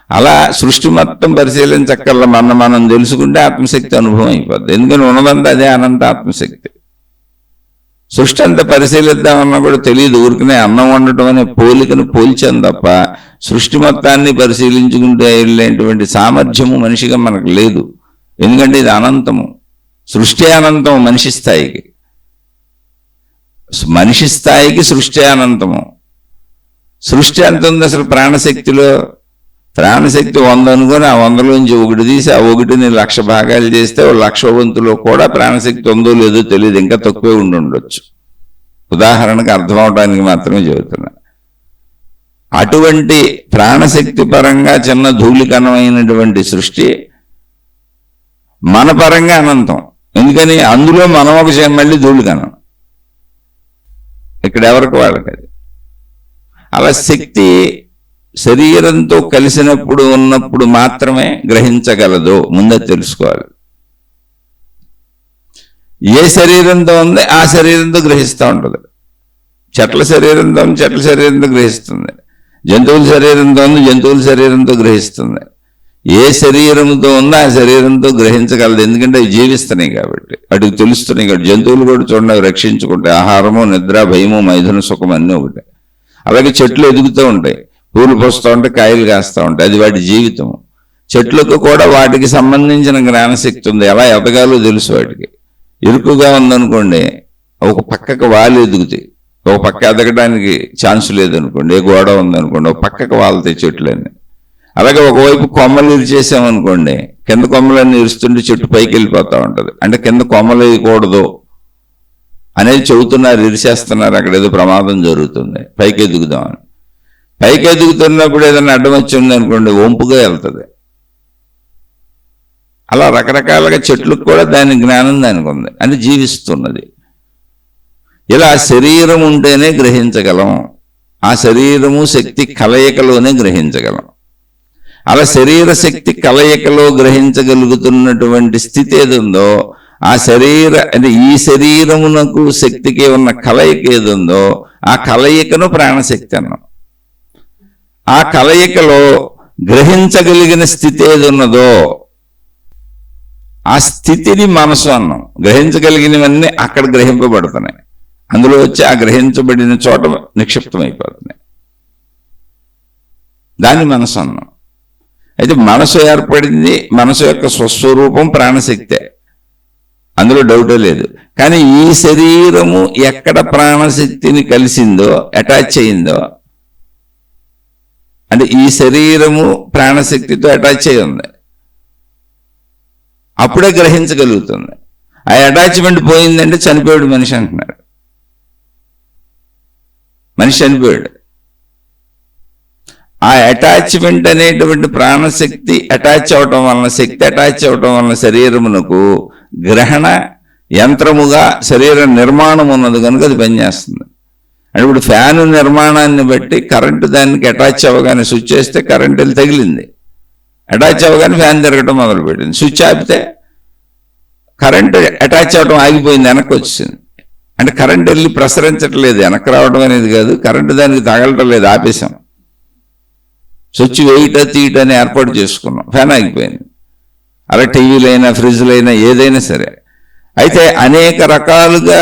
అలా సృష్టి మొత్తం పరిశీలించక్కర్ల మనం తెలుసుకుంటే ఆత్మశక్తి అనుభవం అయిపోద్ది. ఎందుకని ఉన్నదంతా అదే అనంత ఆత్మశక్తి. సృష్టి అంతా పరిశీలిద్దామన్నా కూడా తెలియదు. ఊరికనే అన్నం వండటం అనే పోలికను పోల్చాను తప్ప సృష్టి మొత్తాన్ని పరిశీలించుకుంటే వెళ్ళేటువంటి సామర్థ్యము మనిషిగా మనకు లేదు. ఎందుకంటే ఇది అనంతము. సృష్టి అనంతం మనిషి స్థాయికి. మనిషి స్థాయికి సృష్టి అనంతము. సృష్టి ఎంత ఉంది అసలు ప్రాణశక్తిలో? ప్రాణశక్తి 100 అనుకొని ఆ 100లోంచి 1 తీసి ఆ 1ని 1,00,000 భాగాలు చేస్తే 1,00,000 వంతులో కూడా ప్రాణశక్తి ఉందో లేదో తెలియదు. ఇంకా తక్కువే ఉండొచ్చు. ఉదాహరణకు అర్థం అవడానికి మాత్రమే చెబుతున్నా. అటువంటి ప్రాణశక్తి పరంగా చిన్న ధూళికణమైనటువంటి సృష్టి మన పరంగా అనంతం. ఎందుకని? అందులో మనం ఒక మళ్ళీ ధూళికణం. ఇక్కడ ఎవరికి వాళ్ళకి అది. అలా శక్తి శరీరంతో కలిసినప్పుడు ఉన్నప్పుడు మాత్రమే గ్రహించగలదు. ముందే తెలుసుకోవాలి. ఏ శరీరంతో ఉంది ఆ శరీరంతో గ్రహిస్తూ ఉంటుంది. చెట్ల శరీరంతో ఉంది, చెట్ల శరీరంతో గ్రహిస్తుంది. జంతువుల శరీరంతో ఉంది, జంతువుల శరీరంతో గ్రహిస్తుంది. ఏ శరీరంతో ఉందో ఆ శరీరంతో గ్రహించగలదు. ఎందుకంటే అవి జీవిస్తున్నాయి కాబట్టి, వాటికి తెలుస్తున్నాయి కాబట్టి. జంతువులు కూడా చూడండి, అవి రక్షించుకుంటాయి. ఆహారము, నిద్ర, భయము, మైథున సుఖం అన్నీ ఒకటే. అలాగే చెట్లు ఎదుగుతూ ఉంటాయి, పూలు పోస్తూ ఉంటాయి, కాయలు కాస్తూ ఉంటాయి. అది వాటి జీవితం. చెట్లకు కూడా వాటికి సంబంధించిన జ్ఞానశక్తి ఉంది. ఎలా ఎదగాలో తెలుసు వాటికి. ఇరుకుగా ఉందనుకోండి, ఒక పక్కకు వాళ్ళు ఎదుగుతాయి. ఒక పక్క ఎదగడానికి ఛాన్స్ లేదనుకోండి, ఏ గోడ ఉందనుకోండి, ఒక పక్కకు వాళ్తాయి చెట్లన్నీ. అలాగే ఒకవైపు కొమ్మలు ఇరిచేసామనుకోండి, కింద కొమ్మలన్నీ ఇరుస్తుంటే చెట్టు పైకి వెళ్ళిపోతూ ఉంటుంది. అంటే కింద కొమ్మలు వేయకూడదు అనేది చెబుతున్నారు, ఇరిచేస్తున్నారు. అక్కడ ఏదో ప్రమాదం జరుగుతుంది, పైకి ఎదుగుదామని. పైకి ఎదుగుతున్నప్పుడు ఏదైనా అడ్డం వచ్చింది అనుకోండి, వంపుగా వెళ్తుంది. అలా రకరకాలుగా చెట్లకు కూడా దాని జ్ఞానం దానికి ఉంది, అని జీవిస్తున్నది. ఇలా శరీరం ఉంటేనే గ్రహించగలం. ఆ శరీరము శక్తి కలయికలోనే గ్రహించగలం. అలా శరీర శక్తి కలయికలో గ్రహించగలుగుతున్నటువంటి స్థితి ఏది ఉందో, ఆ అంటే ఈ శరీరమునకు శక్తికి ఉన్న కలయిక ఏది ఉందో ఆ కలయికను ప్రాణశక్తి అన్నాం. ఆ కలయికలో గ్రహించగలిగిన స్థితి ఏది ఉన్నదో ఆ స్థితిని మనసు అన్నాం. గ్రహించగలిగినవన్నీ అక్కడ గ్రహింపబడుతున్నాయి. అందులో వచ్చి ఆ గ్రహించబడిన చోట నిక్షిప్తమైపోతున్నాయి. దాన్ని మనసు అన్నాం. అయితే మనసు ఏర్పడింది, మనసు యొక్క స్వస్వరూపం ప్రాణశక్తే, అందులో డౌటే లేదు. కానీ ఈ శరీరము ఎక్కడ ప్రాణశక్తిని కలిసిందో, అటాచ్ అయిందో, అంటే ఈ శరీరము ప్రాణశక్తితో అటాచ్ అయి ఉంది, అప్పుడే గ్రహించగలుగుతుంది. ఆ అటాచ్మెంట్ పోయిందంటే చనిపోయాడు మనిషి అంటున్నారు. మనిషి చనిపోయాడు. ఆ అటాచ్మెంట్ అనేటువంటి ప్రాణశక్తి అటాచ్ అవటం వలన, శక్తి అటాచ్ అవటం వలన శరీరమునకు గ్రహణ యంత్రముగా శరీర నిర్మాణం ఉన్నది కనుక అది పనిచేస్తుంది. అంటే ఇప్పుడు ఫ్యాను నిర్మాణాన్ని బట్టి కరెంటు దానికి అటాచ్ అవ్వగానే స్విచ్ చేస్తే కరెంట్ వెళ్ళి తగిలింది, అటాచ్ అవ్వగానే ఫ్యాన్ తిరగటం మొదలుపెట్టింది. స్విచ్ ఆపితే కరెంటు అటాచ్ అవ్వడం ఆగిపోయింది, వెనక్కి వచ్చింది. అంటే కరెంట్ వెళ్ళి ప్రసరించట్లేదు, వెనక్కి రావడం అనేది కాదు, కరెంటు దానికి తగలటం లేదు, ఆపేసాం. స్విచ్ వేయట తీయటని ఏర్పాటు చేసుకున్నాం, ఫ్యాన్ ఆగిపోయింది. అలా టీవీలైనా ఫ్రిడ్జ్లైనా ఏదైనా సరే. అయితే అనేక రకాలుగా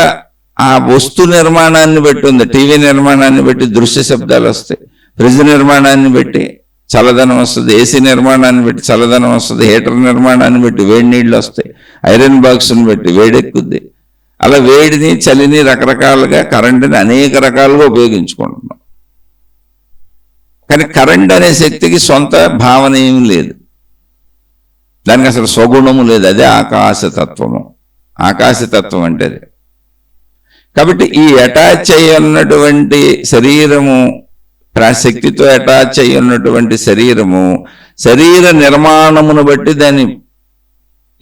ఆ వస్తు నిర్మాణాన్ని బట్టి ఉంది. టీవీ నిర్మాణాన్ని బట్టి దృశ్య శబ్దాలు వస్తాయి, ఫ్రిడ్జ్ నిర్మాణాన్ని బట్టి చల్లదనం వస్తుంది, ఏసీ నిర్మాణాన్ని బట్టి చల్లదనం వస్తుంది, హీటర్ నిర్మాణాన్ని బట్టి వేడి నీళ్ళు వస్తాయి, ఐరన్ బాక్స్ని బట్టి వేడెక్కుద్ది. అలా వేడిని చలిని రకరకాలుగా కరెంటుని అనేక రకాలుగా ఉపయోగించుకుంటున్నాం. కానీ కరెంట్ అనే శక్తికి సొంత భావన ఏమి లేదు, దానికి అసలు స్వగుణము లేదు. అదే ఆకాశతత్వము. ఆకాశతత్వం అంటే అది. కాబట్టి ఈ అటాచ్ అయ్యి ఉన్నటువంటి శరీరము, శక్తితో అటాచ్ అయ్యి ఉన్నటువంటి శరీరము, శరీర నిర్మాణమును బట్టి దాని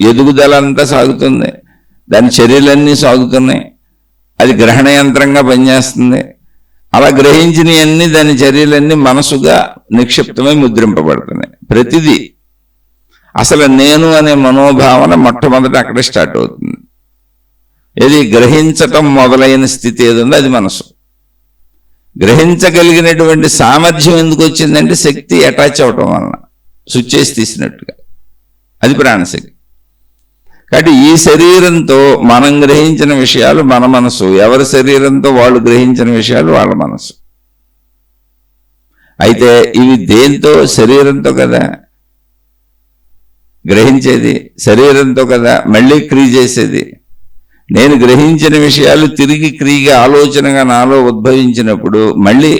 ఎదుగుదల అంతా సాగుతుంది, దాని చర్యలన్నీ సాగుతున్నాయి. అది గ్రహణ యంత్రంగా పనిచేస్తుంది. అలా గ్రహించినవన్నీ దాని చర్యలన్నీ మనసుగా నిక్షిప్తమై ముద్రింపబడుతున్నాయి. ప్రతిదీ అసలు నేను అనే మనోభావన మొట్టమొదట అక్కడే స్టార్ట్ అవుతుంది. ఏది గ్రహించటం మొదలైన స్థితి ఏది ఉందో అది మనసు. గ్రహించగలిగినటువంటి సామర్థ్యం ఎందుకు వచ్చిందంటే శక్తి అటాచ్ అవటం వలన, స్విచ్ చేసి తీసినట్టుగా. అది ప్రాణశక్తి. కాబట్టి ఈ శరీరంతో మనం గ్రహించిన విషయాలు మన మనసు, ఎవరి శరీరంతో వాళ్ళు గ్రహించిన విషయాలు వాళ్ళ మనసు. అయితే ఇవి దేంతో? శరీరంతో కదా గ్రహించేది, శరీరంతో కదా మళ్ళీ క్రియ చేసేది. నేను గ్రహించిన విషయాలు తిరిగి క్రియగా ఆలోచనగా నాలో ఉద్భవించినప్పుడు, మళ్ళీ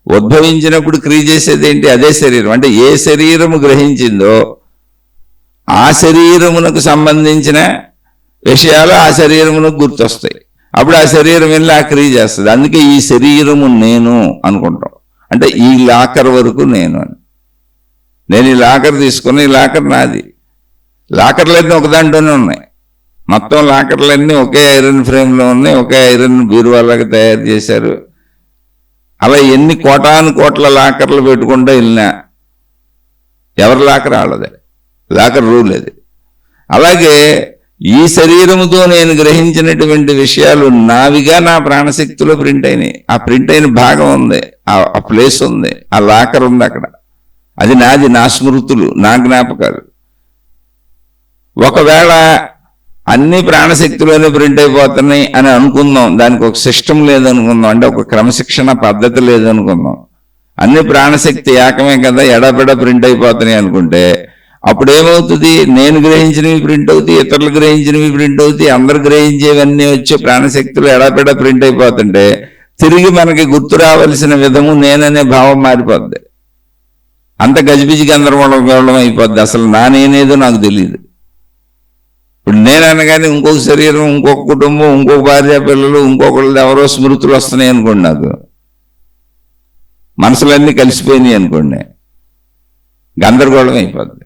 ఉద్భవించినప్పుడు క్రియ చేసేది ఏంటి? అదే శరీరం. అంటే ఏ శరీరము గ్రహించిందో ఆ శరీరమునకు సంబంధించిన విషయాలు ఆ శరీరమునకు గుర్తొస్తాయి. అప్పుడు ఆ శరీరం వెళ్ళి ఆ క్రియ చేస్తుంది. అందుకే ఈ శరీరము నేను అనుకుంటాం. అంటే ఈ లాకర్ వరకు నేను అని. నేను ఈ లాకర్ తీసుకుని, ఈ లాకర్ నాది. లాకర్లన్నీ ఒక దాంట్లోనే ఉన్నాయి. మొత్తం లాకర్లన్నీ ఒకే ఐరన్ ఫ్రేమ్లో ఉన్నాయి, ఒకే ఐరన్ బీరువాలాగా తయారు చేశారు. అలా ఎన్ని కోటాను కోట్ల లాకర్లు పెట్టుకుంటూ వెళ్ళినా ఎవరి లాకర్ వాళ్ళదే, లాకర్ రూల్ అది. అలాగే ఈ శరీరముతో నేను గ్రహించినటువంటి విషయాలు నావిగా నా ప్రాణశక్తిలో ప్రింట్ అయినాయి. ఆ ప్రింట్ అయిన భాగం ఉంది, ఆ ప్లేస్ ఉంది, ఆ లాకర్ ఉంది అక్కడ. అది నాది, నా స్మృతులు, నా జ్ఞాపకాలు. ఒకవేళ అన్ని ప్రాణశక్తిలోనే ప్రింట్ అయిపోతున్నాయి అని అనుకుందాం, దానికి ఒక సిస్టమ్ లేదనుకుందాం, అంటే ఒక క్రమశిక్షణ పద్ధతి లేదనుకుందాం. అన్ని ప్రాణశక్తి ఏకమే కదా, ఎడబెడ ప్రింట్ అయిపోతున్నాయి అనుకుంటే అప్పుడు ఏమవుతుంది? నేను గ్రహించినవి ప్రింట్ అవుతాయి, ఇతరులు గ్రహించినవి ప్రింట్ అవుతాయి, అందరు గ్రహించేవన్నీ వచ్చి ప్రాణశక్తులు ఎడబెడ ప్రింట్ అయిపోతుంటే తిరిగి మనకి గుర్తు రావాల్సిన విధము నేననే భావం మారిపోద్ది. అంత గజిబిజి గందరగోళం అయిపోద్ది. అసలు నా నేనేదో నాకు తెలియదు. ఇప్పుడు నేననగానే ఇంకొక శరీరం, ఇంకొక కుటుంబం, ఇంకొక భార్య పిల్లలు, ఇంకొకళ్ళు ఎవరో స్మృతులు వస్తున్నాయి అనుకోండి, నాకు మనసులన్నీ కలిసిపోయినాయి అనుకోండి, గందరగోళం అయిపోద్ది.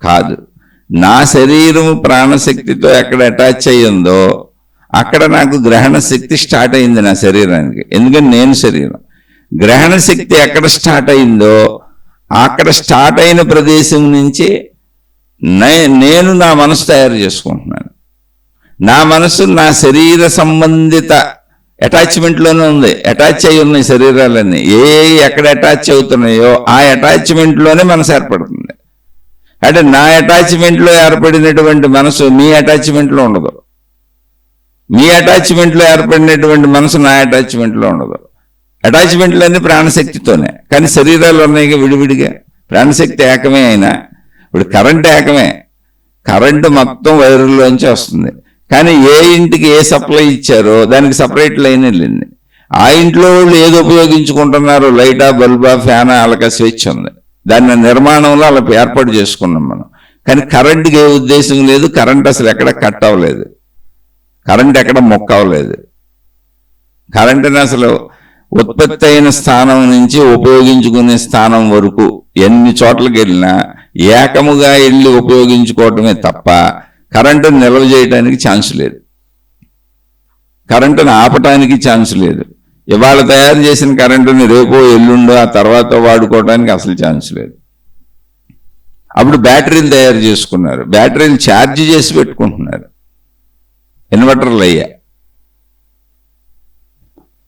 కాదు, నా శరీరం ప్రాణశక్తితో ఎక్కడ అటాచ్ అయ్యిందో అక్కడ నాకు గ్రహణ శక్తి స్టార్ట్ అయింది నా శరీరానికి. ఎందుకంటే నేను శరీరం. గ్రహణ శక్తి ఎక్కడ స్టార్ట్ అయిందో అక్కడ స్టార్ట్ అయిన ప్రదేశం నుంచి నేను నా మనసు తయారు చేసుకుంటున్నాను. నా మనసు నా శరీర సంబంధిత అటాచ్మెంట్లోనే ఉంది, అటాచ్ అయి ఉన్నాయి శరీరాలన్నీ. ఎక్కడ అటాచ్ అవుతున్నాయో ఆ అటాచ్మెంట్లోనే మనసు ఏర్పడుతుంది. అంటే నా అటాచ్మెంట్లో ఏర్పడినటువంటి మనసు మీ అటాచ్మెంట్లో ఉండదు, మీ అటాచ్మెంట్లో ఏర్పడినటువంటి మనసు నా అటాచ్మెంట్లో ఉండదు. అటాచ్మెంట్లన్నీ ప్రాణశక్తితోనే, కానీ శరీరాలు ఉన్నాయి విడివిడిగా. ప్రాణశక్తి ఏకమే అయినా, ఇప్పుడు కరెంట్ ఏకమే, కరెంటు మొత్తం వైరుల్లోంచి వస్తుంది. కానీ ఏ ఇంటికి ఏ సప్లై ఇచ్చారో దానికి సపరేట్ లైన్ వెళ్ళింది. ఆ ఇంట్లో వాళ్ళు ఏది ఉపయోగించుకుంటున్నారో, లైటా, బల్బా, ఫ్యానా, వాళ్ళకి స్విచ్ ఉంది. దాని నిర్మాణంలో అలా ఏర్పాటు చేసుకున్నాం మనం. కానీ కరెంటుకి ఏ ఉద్దేశం లేదు, కరెంట్ అసలు ఎక్కడ కట్ అవ్వలేదు, కరెంట్ ఎక్కడ మొక్క అవ్వలేదు. కరెంటుని అసలు ఉత్పత్తి అయిన స్థానం నుంచి ఉపయోగించుకునే స్థానం వరకు ఎన్ని చోట్లకి వెళ్ళినా ఏకముగా వెళ్ళి ఉపయోగించుకోవటమే తప్ప కరెంటును నిల్వ చేయడానికి ఛాన్స్ లేదు, కరెంటును ఆపటానికి ఛాన్స్ లేదు. ఇవాళ తయారు చేసిన కరెంటుని రేపో ఎల్లుండో ఆ తర్వాత వాడుకోవడానికి అసలు ఛాన్స్ లేదు. అప్పుడు బ్యాటరీలు తయారు చేసుకున్నారు, బ్యాటరీలు ఛార్జ్ చేసి పెట్టుకుంటున్నారు, ఇన్వర్టర్లు అయ్యా.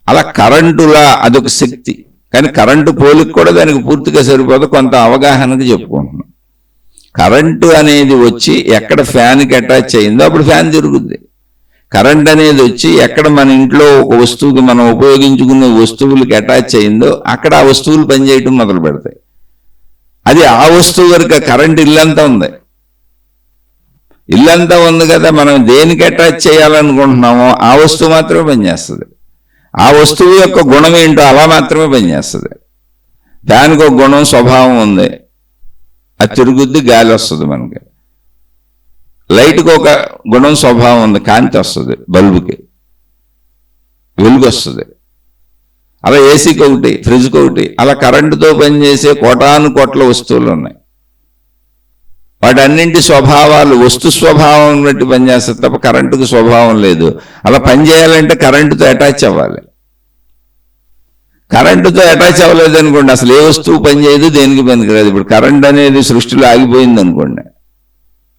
అలా కరెంటులా అదొక శక్తి. కానీ కరెంటు పోలిక కూడా దానికి పూర్తిగా సరిపోదు, కొంత అవగాహనకు చెప్పుకుంటున్నాం. కరెంటు అనేది వచ్చి ఎక్కడ ఫ్యాన్కి అటాచ్ అయిందో అప్పుడు ఫ్యాన్ తిరుగుద్ది. కరెంట్ అనేది వచ్చి ఎక్కడ మన ఇంట్లో ఒక వస్తువుకి మనం ఉపయోగించుకునే వస్తువులకి అటాచ్ అయిందో అక్కడ ఆ వస్తువులు పనిచేయటం మొదలు పెడతాయి. అది ఆ వస్తువు వరకు కరెంట్ ఇల్లంతా ఉంది, ఇల్లంతా ఉంది కదా, మనం దేనికి అటాచ్ చేయాలనుకుంటున్నామో ఆ వస్తువు మాత్రమే పనిచేస్తుంది. ఆ వస్తువు యొక్క గుణం ఏంటో అలా మాత్రమే పనిచేస్తుంది. ఫ్యాన్కి ఒక గుణం, స్వభావం ఉంది, అది తిరుగుద్ది, గాలి వస్తుంది మనకి. లైట్కి ఒక గుణం, స్వభావం ఉంది, కాంతి వస్తుంది, బల్బుకి వెలుగు వస్తుంది. అలా ఏసీకి ఒకటి, ఫ్రిడ్జ్కి ఒకటి, అలా కరెంటుతో పనిచేసే కోటాను కోట్ల వస్తువులు ఉన్నాయి. వాటన్నింటి స్వభావాలు వస్తు స్వభావం బట్టి పనిచేస్తుంది తప్ప కరెంటుకు స్వభావం లేదు. అలా పనిచేయాలంటే కరెంటుతో అటాచ్ అవ్వాలి. కరెంటుతో అటాచ్ అవ్వలేదు అనుకోండి అసలు ఏ వస్తువు పనిచేయదు, దేనికి పనికిరాదు. ఇప్పుడు కరెంట్ అనేది సృష్టిలో ఆగిపోయింది అనుకోండి,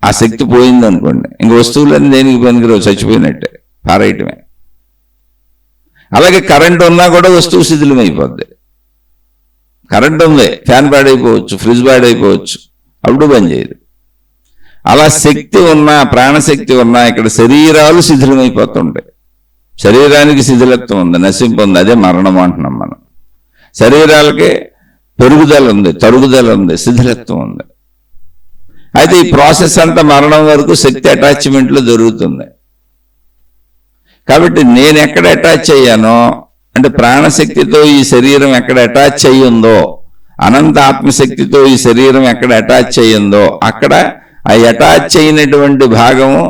ఆ శక్తి పోయింది అనుకోండి, ఇంక వస్తువులన్నీ దేనికి పనికిరావు, చచ్చిపోయినట్టే, పారేయటమే. అలాగే కరెంట్ ఉన్నా కూడా వస్తువు శిథిలం అయిపోద్ది. కరెంట్ ఉంది, ఫ్యాన్ పాడైపోవచ్చు, ఫ్రిడ్జ్ పాడైపోవచ్చు, అప్పుడు పనిచేయదు. అలా శక్తి ఉన్నా, ప్రాణశక్తి ఉన్నా ఇక్కడ శరీరాలు శిథిలమైపోతుంటాయి. శరీరానికి శిథిలత్వం ఉంది, నశింపు ఉంది, అదే మరణం అంటున్నాం మనం. శరీరాలకి పెరుగుదల ఉంది, తరుగుదల ఉంది, శిథిలత్వం ఉంది. అయితే ఈ ప్రాసెస్ అంతా మరణం వరకు శక్తి అటాచ్మెంట్లో జరుగుతుంది. కాబట్టి నేను ఎక్కడ అటాచ్ అయ్యానో అంటే ప్రాణశక్తితో ఈ శరీరం ఎక్కడ అటాచ్ అయ్యిందో, అనంత ఆత్మశక్తితో ఈ శరీరం ఎక్కడ అటాచ్ అయ్యిందో అక్కడ ఆ అటాచ్ అయినటువంటి భాగము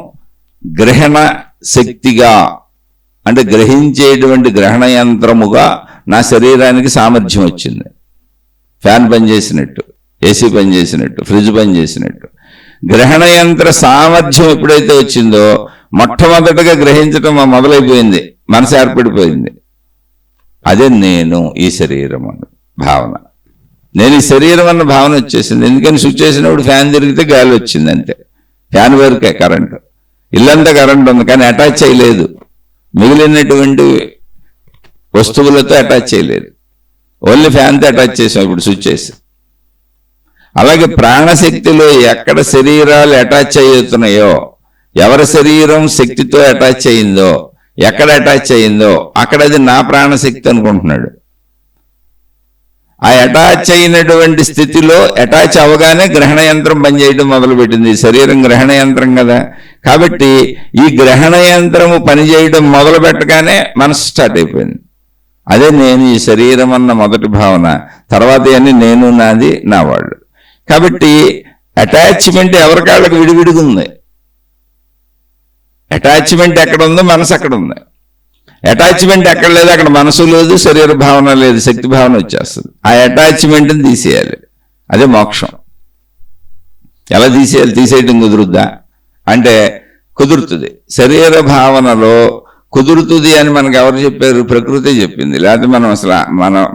గ్రహణ శక్తిగా అంటే గ్రహించేటువంటి గ్రహణ యంత్రముగా నా శరీరానికి సామర్థ్యం వచ్చింది. ఫ్యాన్ పనిచేసినట్టు, ఏసీ పనిచేసినట్టు, ఫ్రిడ్జ్ పనిచేసినట్టు గ్రహణ యంత్ర సామర్థ్యం ఎప్పుడైతే వచ్చిందో మొట్టమొదటగా గ్రహించటం మొదలైపోయింది, మనసు ఏర్పడిపోయింది. అదే నేను ఈ శరీరం అన్న భావన. నేను ఈ శరీరం అన్న భావన వచ్చేసింది. ఎందుకని స్విచ్ చేసినప్పుడు ఫ్యాన్ తిరిగితే గాలి వచ్చింది అంతే. ఫ్యాన్ వరకే కరెంటు, ఇల్లంతా కరెంట్ ఉంది కానీ అటాచ్ చేయలేదు, మిగిలినటువంటి వస్తువులతో అటాచ్ చేయలేదు, ఓన్లీ ఫ్యాన్తో అటాచ్ చేసాం ఇప్పుడు స్విచ్ చేసి. అలాగే ప్రాణశక్తిలో ఎక్కడ శరీరాలు అటాచ్ అవుతున్నాయో, ఎవరి శరీరం శక్తితో అటాచ్ అయిందో, ఎక్కడ అటాచ్ అయిందో అక్కడ అది నా ప్రాణశక్తి అనుకుంటున్నాడు. ఆ అటాచ్ అయినటువంటి స్థితిలో అటాచ్ అవగానే గ్రహణ యంత్రం పనిచేయడం మొదలుపెట్టింది. శరీరం గ్రహణ యంత్రం కదా, కాబట్టి ఈ గ్రహణ యంత్రము పనిచేయడం మొదలు పెట్టగానే మనసు స్టార్ట్ అయిపోయింది. అదే నేను ఈ శరీరం అన్న మొదటి భావన. తర్వాత అన్ని నేను, నాది, నా వాళ్ళు. కాబట్టి అటాచ్మెంట్ ఎవరికాళ్ళకి విడివిడిగా ఉంది. అటాచ్మెంట్ ఎక్కడ ఉందో మనసు అక్కడ ఉంది. అటాచ్మెంట్ ఎక్కడ లేదు అక్కడ మనసు లేదు, శరీర భావన లేదు, శక్తి భావన వచ్చేస్తుంది. ఆ అటాచ్మెంట్ని తీసేయాలి, అదే మోక్షం. ఎలా తీసేయాలి? తీసేయటం కుదురుద్దా అంటే కుదురుతుంది. శరీర భావనలో కుదురుతుంది అని మనకు ఎవరు చెప్పారు? ప్రకృతి చెప్పింది. లేకపోతే మనం అసలు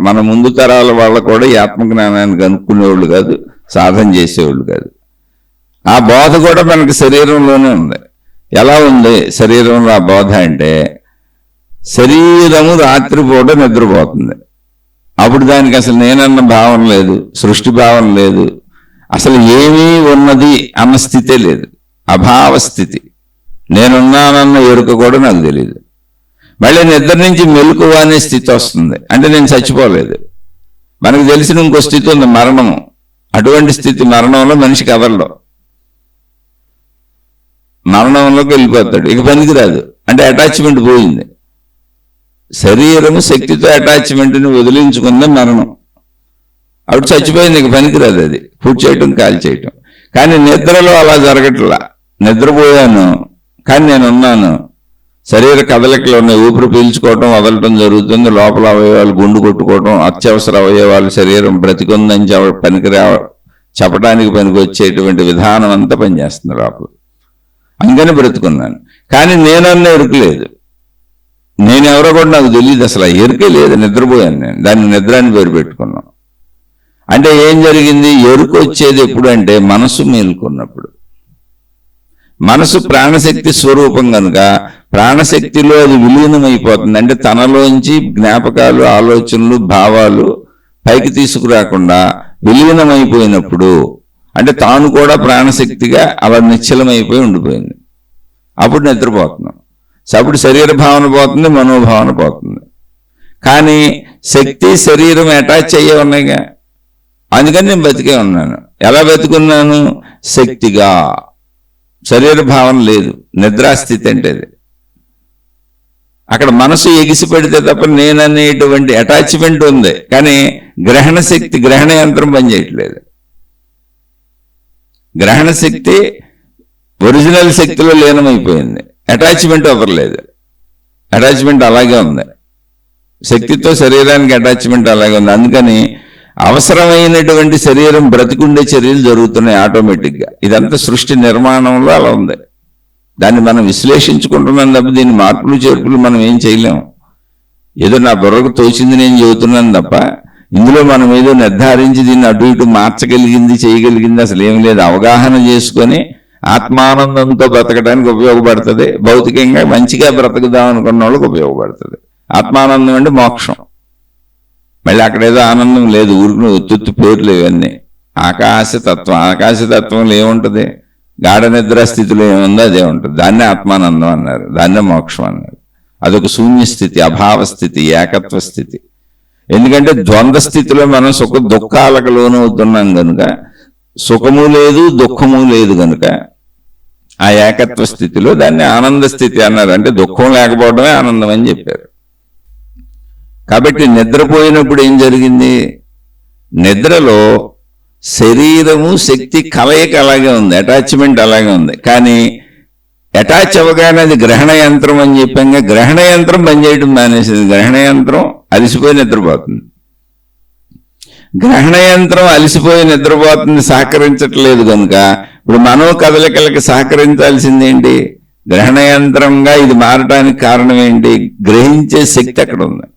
మన ముందు తరాల వాళ్ళ కూడా ఈ ఆత్మజ్ఞానానికి అనుకునేవాళ్ళు కాదు, సాధన చేసేవాళ్ళు కాదు. ఆ బోధ కూడా మనకి శరీరంలోనే ఉంది. ఎలా ఉంది శరీరంలో ఆ బోధ అంటే, శరీరము రాత్రిపూట నిద్రపోతుంది. అప్పుడు దానికి అసలు నేనన్న భావన లేదు, సృష్టి భావన లేదు, అసలు ఏమీ ఉన్నది అన్న స్థితే లేదు, అభావ స్థితి. నేనున్నానన్న ఎరుక కూడా నాకు తెలియదు. మళ్ళీ నిద్ర నుంచి మెలకువ అనే స్థితి వస్తుంది, అంటే నేను చచ్చిపోలేదు. మనకు తెలిసిన ఇంకో స్థితి ఉంది, మరణము. అటువంటి స్థితి మరణంలో మనిషి కదలడు, మరణంలోకి వెళ్ళిపోతాడు, ఇక పనికిరాదు. అంటే అటాచ్మెంట్ పోయింది. శరీరము శక్తితో అటాచ్మెంట్ని వదిలించుకుంది మరణం. అప్పుడు చచ్చిపోయింది, ఇక పనికిరాదు. అది పూర్తి చేయటం, కాల్ చేయటం. కానీ నిద్రలో అలా జరగట్లా. నిద్రపోయాను కానీ నేను ఉన్నాను. శరీర కదలికలు ఉన్నాయి, ఊపిరి పీల్చుకోవటం వదలటం జరుగుతుంది. లోపల అవయవాలు గుండు కొట్టుకోవటం, అత్యవసర అవయవాలు శరీరం బ్రతికుందని చెప్పడానికి పనికి వచ్చేటువంటి విధానం అంతా పనిచేస్తుంది లోపల. అందుకని బ్రతుకున్నాను. కానీ నేనన్న ఎరుక లేదు, నేనెవరో కూడా నాకు తెలియదు, అసలు ఎరుకే లేదు. నిద్రపోయాను నేను, దాన్ని నిద్ర అని పేరు పెట్టుకున్నాం. అంటే ఏం జరిగింది? ఎరుక వచ్చేది ఎప్పుడు అంటే మనసు మేల్కొన్నప్పుడు. మనసు ప్రాణశక్తి స్వరూపం కనుక ప్రాణశక్తిలో అది విలీనమైపోతుంది. అంటే తనలోంచి జ్ఞాపకాలు, ఆలోచనలు, భావాలు పైకి తీసుకురాకుండా విలీనమైపోయినప్పుడు, అంటే తాను కూడా ప్రాణశక్తిగా అలా నిశ్చలమైపోయి ఉండిపోయింది. అప్పుడు నిద్రపోతున్నాం. అప్పుడు శరీర భావన పోతుంది, మనోభావన పోతుంది. కానీ శక్తి శరీరం అటాచ్ అయ్యే ఉన్నాయిగా, అందుకని నేను బతికే ఉన్నాను. ఎలా బతుకున్నాను? శక్తిగా. శరీర భావన లేదు, నిద్రాస్థితి అంటే అది. అక్కడ మనసు ఎగిసి పెడితే తప్ప నేననేటువంటి అటాచ్మెంట్ ఉంది, కానీ గ్రహణ శక్తి, గ్రహణ యంత్రం పనిచేయట్లేదు. గ్రహణ శక్తి ఒరిజినల్ శక్తిలో లీనమైపోయింది, అటాచ్మెంట్ అవ్వలేదు. అటాచ్మెంట్ అలాగే ఉంది, శక్తితో శరీరానికి అటాచ్మెంట్ అలాగే ఉంది. అందుకని అవసరమైనటువంటి శరీరం బ్రతికుండే చర్యలు జరుగుతున్నాయి ఆటోమేటిక్గా. ఇదంతా సృష్టి నిర్మాణంలో అలా ఉంది. దాన్ని మనం విశ్లేషించుకుంటున్నాం తప్ప దీన్ని మార్పులు చేర్పులు మనం ఏం చేయలేము. ఏదో నా బుర్రకు తోచింది నేను చెబుతున్నాను తప్ప ఇందులో మనం ఏదో నిర్ధారించి దీన్ని అటు ఇటు మార్చగలిగింది, చేయగలిగింది అసలు ఏం లేదు. అవగాహన చేసుకొని ఆత్మానందంతో బ్రతకడానికి ఉపయోగపడుతుంది. భౌతికంగా మంచిగా బ్రతుకుదాం అనుకున్న వాళ్ళకి ఉపయోగపడుతుంది. ఆత్మానందం అంటే మోక్షం. మళ్ళీ అక్కడ ఏదో ఆనందం లేదు, ఊరికి ఉత్తుత్తు పేర్లు ఇవన్నీ. ఆకాశతత్వం, ఆకాశతత్వంలో ఏముంటుంది? గాఢ నిద్ర స్థితిలో ఏముందో అదే ఉంటుంది. దాన్నే ఆత్మానందం అన్నారు, దాన్నే మోక్షం అన్నారు. అదొక శూన్య స్థితి, అభావ స్థితి, ఏకత్వ స్థితి. ఎందుకంటే ద్వంద్వ స్థితిలో మనం సుఖ దుఃఖాలకు లోనవుతున్నాం కనుక, సుఖము లేదు దుఃఖము లేదు కనుక ఆ ఏకత్వ స్థితిలో దాన్ని ఆనంద స్థితి అన్నారు. అంటే దుఃఖం లేకపోవడమే ఆనందం అని చెప్పారు. కాబట్టి నిద్రపోయినప్పుడు ఏం జరిగింది? నిద్రలో శరీరము శక్తి కలయిక అలాగే ఉంది, అటాచ్మెంట్ అలాగే ఉంది. కానీ అటాచ్ అవ్వగానే అది గ్రహణ యంత్రం అని చెప్పాక గ్రహణ యంత్రం పనిచేయడం మానేసింది. గ్రహణ యంత్రం అలసిపోయి నిద్రపోతుంది. గ్రహణ యంత్రం అలసిపోయి నిద్రపోతుంది, సహకరించట్లేదు కనుక ఇప్పుడు మనో కదలికలకి సహకరించాల్సింది ఏంటి? గ్రహణ యంత్రంగా ఇది మారడానికి కారణం ఏంటి? గ్రహించే శక్తి అక్కడ ఉంది,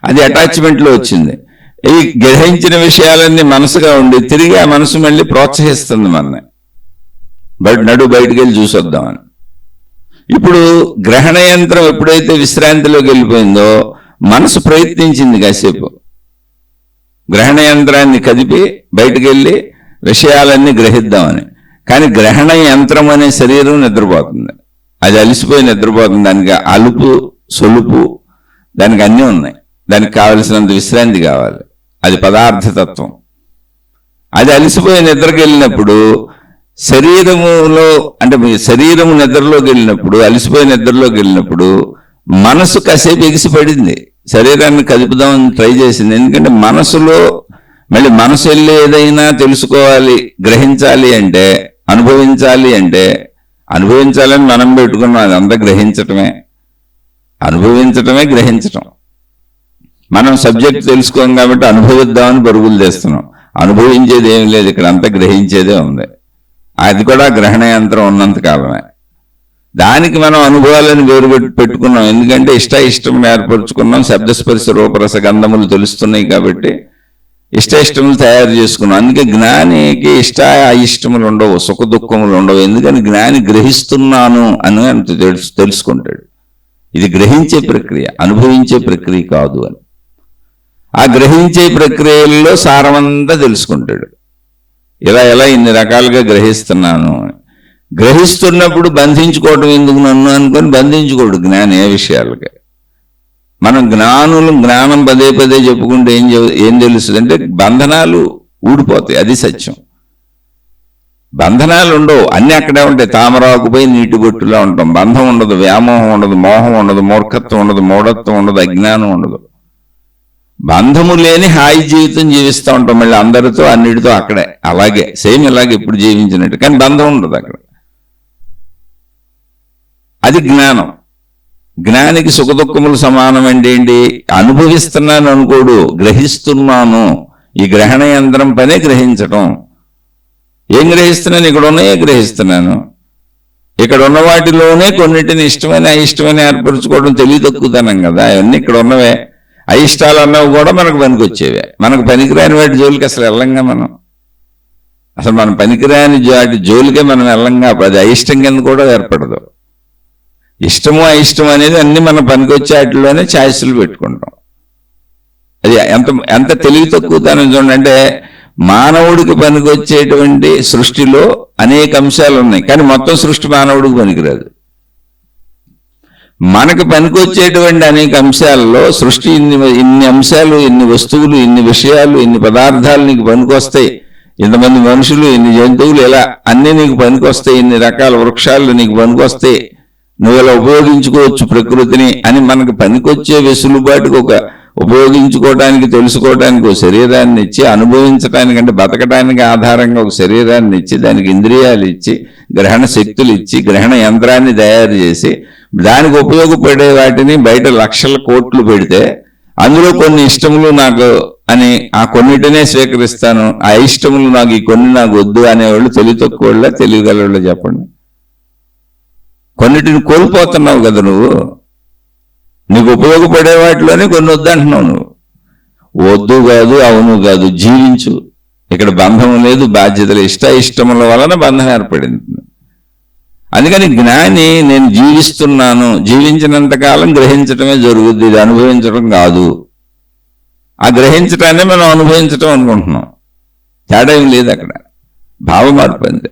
అది అటాచ్మెంట్లో వచ్చింది. ఈ గ్రహించిన విషయాలన్నీ మనసుగా ఉండి తిరిగి ఆ మనసు మళ్ళీ ప్రోత్సహిస్తుంది మనని, బయటికి వెళ్ళి చూసొద్దామని. ఇప్పుడు గ్రహణ యంత్రం ఎప్పుడైతే విశ్రాంతిలోకి వెళ్ళిపోయిందో మనసు ప్రయత్నించింది కాసేపు గ్రహణ యంత్రాన్ని కదిపి బయటికి వెళ్ళి విషయాలన్నీ గ్రహిద్దామని. కానీ గ్రహణ యంత్రం అనే శరీరం నిద్రపోతుంది, అది అలిసిపోయి నిద్రపోతుంది. దానికి అలుపు సొలుపు దానికి అన్నీ ఉన్నాయి, దానికి కావలసినంత విశ్రాంతి కావాలి, అది పదార్థతత్వం. అది అలిసిపోయి నిద్రకి వెళ్ళినప్పుడు శరీరములో అంటే శరీరము నిద్రలోకి వెళ్ళినప్పుడు, అలిసిపోయి నిద్రలోకి వెళ్ళినప్పుడు మనసు కాసేపు ఎగిసిపడింది, శరీరాన్ని కదుపుదామని ట్రై చేసింది. ఎందుకంటే మనసులో మళ్ళీ మనసు వెళ్ళి ఏదైనా తెలుసుకోవాలి, గ్రహించాలి అంటే, అనుభవించాలి అంటే, అనుభవించాలని మనం పెట్టుకున్నాం, అదంతా గ్రహించటమే, అనుభవించటమే గ్రహించటం. మనం సబ్జెక్ట్ తెలుసుకోం కాబట్టి అనుభవిద్దామని పరుగులు తెస్తున్నాం. అనుభవించేది ఏం లేదు, ఇక్కడ అంతా గ్రహించేదే ఉంది. అది కూడా గ్రహణ యంత్రం ఉన్నంత కాలమే. దానికి మనం అనుభవాలను వేరు పెట్టుకున్నాం, ఎందుకంటే ఇష్టం ఏర్పరచుకున్నాం. శబ్దస్పర్శ రూపరస గంధములు తెలుస్తున్నాయి కాబట్టి ఇష్టములు తయారు చేసుకున్నాం. అందుకే జ్ఞానికి అయిష్టములు ఉండవు, సుఖ దుఃఖములు ఉండవు. ఎందుకని జ్ఞాని గ్రహిస్తున్నాను అని తెలుసుకుంటాడు. ఇది గ్రహించే ప్రక్రియ, అనుభవించే ప్రక్రియ కాదు అని. ఆ గ్రహించే ప్రక్రియల్లో సారమంతా తెలుసుకుంటాడు. ఇలా ఇన్ని రకాలుగా గ్రహిస్తున్నాను. గ్రహిస్తున్నప్పుడు బంధించుకోవటం ఎందుకు నన్ను అనుకొని బంధించుకోడు జ్ఞానం ఏ విషయాలకి. మనం జ్ఞానం పదే చెప్పుకుంటే ఏం తెలుస్తుంది అంటే బంధనాలు ఊడిపోతాయి, అది సత్యం. బంధనాలు ఉండవు, అన్ని అక్కడే ఉంటాయి. తామరాకుపై నీటి బొట్టులా ఉంటాం. బంధం ఉండదు, వ్యామోహం ఉండదు, మోహం ఉండదు, మూర్ఖత్వం ఉండదు, మూఢత్వం ఉండదు, అజ్ఞానం ఉండదు. బంధము లేని హాయి జీవితం జీవిస్తూ ఉంటాం, మళ్ళీ అందరితో అన్నిటితో అక్కడే అలాగే సేమ్ ఇలాగే ఇప్పుడు జీవించినట్టు. కానీ బంధం ఉండదు అక్కడ. అది జ్ఞానం. జ్ఞానికి సుఖదుఖములు సమానం అంటే ఏంటి? అనుభవిస్తున్నాను అనుకోడు, గ్రహిస్తున్నాను. ఈ గ్రహణ యంత్రం పనే గ్రహించటం. ఏం గ్రహిస్తున్నాను? ఇక్కడ ఉన్నాయే గ్రహిస్తున్నాను. ఇక్కడ ఉన్న వాటిలోనే కొన్నిటిని ఇష్టమైన అయిష్టమైన ఏర్పరచుకోవడం తెలివి తక్కువతనం కదా. అవన్నీ ఇక్కడ ఉన్నవే. అయిష్టాలు అన్నవి కూడా మనకు పనికొచ్చేవే. మనకు పనికిరాని వాటి జోలికి అసలు వెళ్ళంగా మనం. అసలు మనం పనికిరాని వాటి జోలికే మనం వెళ్ళంగా. అది అయిష్టం కింద కూడా ఏర్పడదు. ఇష్టము అయిష్టం అనేది అన్ని మన పనికొచ్చే వాటిలోనే ఛాయిస్లు పెట్టుకుంటాం. అది ఎంత తెలివి తక్కువతనం చూడండి. అంటే మానవుడికి పనికొచ్చేటువంటి సృష్టిలో అనేక అంశాలు ఉన్నాయి, కానీ మొత్తం సృష్టి మానవుడికి పనికిరాదు. మనకు పనికొచ్చేటువంటి అనేక అంశాలలో సృష్టి ఇన్ని అంశాలు, ఇన్ని వస్తువులు, ఇన్ని విషయాలు, ఇన్ని పదార్థాలు నీకు పనికొస్తాయి. ఇంతమంది మనుషులు, ఇన్ని జంతువులు, ఇలా అన్నీ నీకు పనికొస్తాయి. ఇన్ని రకాల వృక్షాలు నీకు పనికొస్తాయి. నువ్వు ఇలా ఉపయోగించుకోవచ్చు ప్రకృతిని అని మనకు పనికొచ్చే వెసులుబాటుకు ఒక ఉపయోగించుకోవడానికి, తెలుసుకోవడానికి ఒక శరీరాన్ని ఇచ్చి, అనుభవించడానికి అంటే బతకడానికి ఆధారంగా ఒక శరీరాన్ని ఇచ్చి, దానికి ఇంద్రియాలు ఇచ్చి, గ్రహణ శక్తులు ఇచ్చి, గ్రహణ యంత్రాన్ని తయారు చేసి, దానికి ఉపయోగపడే వాటిని బయట లక్షల కోట్లు పెడితే అందులో కొన్ని ఇష్టములు నాకు అని ఆ కొన్నిటినే స్వీకరిస్తాను, ఆ ఇష్టములు నాకు ఈ కొన్ని నాకు వద్దు అనేవాళ్ళు తెలివి తక్కువ వాళ్ళ తెలియగలవాళ్ళు చెప్పండి. కొన్నిటిని కోల్పోతున్నావు కదా నువ్వు. నీకు ఉపయోగపడే వాటిలోనే కొన్ని వద్దంటున్నావు నువ్వు. వద్దు కాదు, అవును కాదు, జీవించు. ఇక్కడ బంధం లేదు, బాధ్యతలు. ఇష్టముల వలన బంధం ఏర్పడింది. అందుకని జ్ఞాని నేను జీవిస్తున్నాను, జీవించినంతకాలం గ్రహించటమే జరుగుద్ది, ఇది అనుభవించడం కాదు. ఆ గ్రహించటాన్ని మనం అనుభవించటం అనుకుంటున్నాం. తేడా ఏం లేదు అక్కడ, భావ మార్పు అంతే.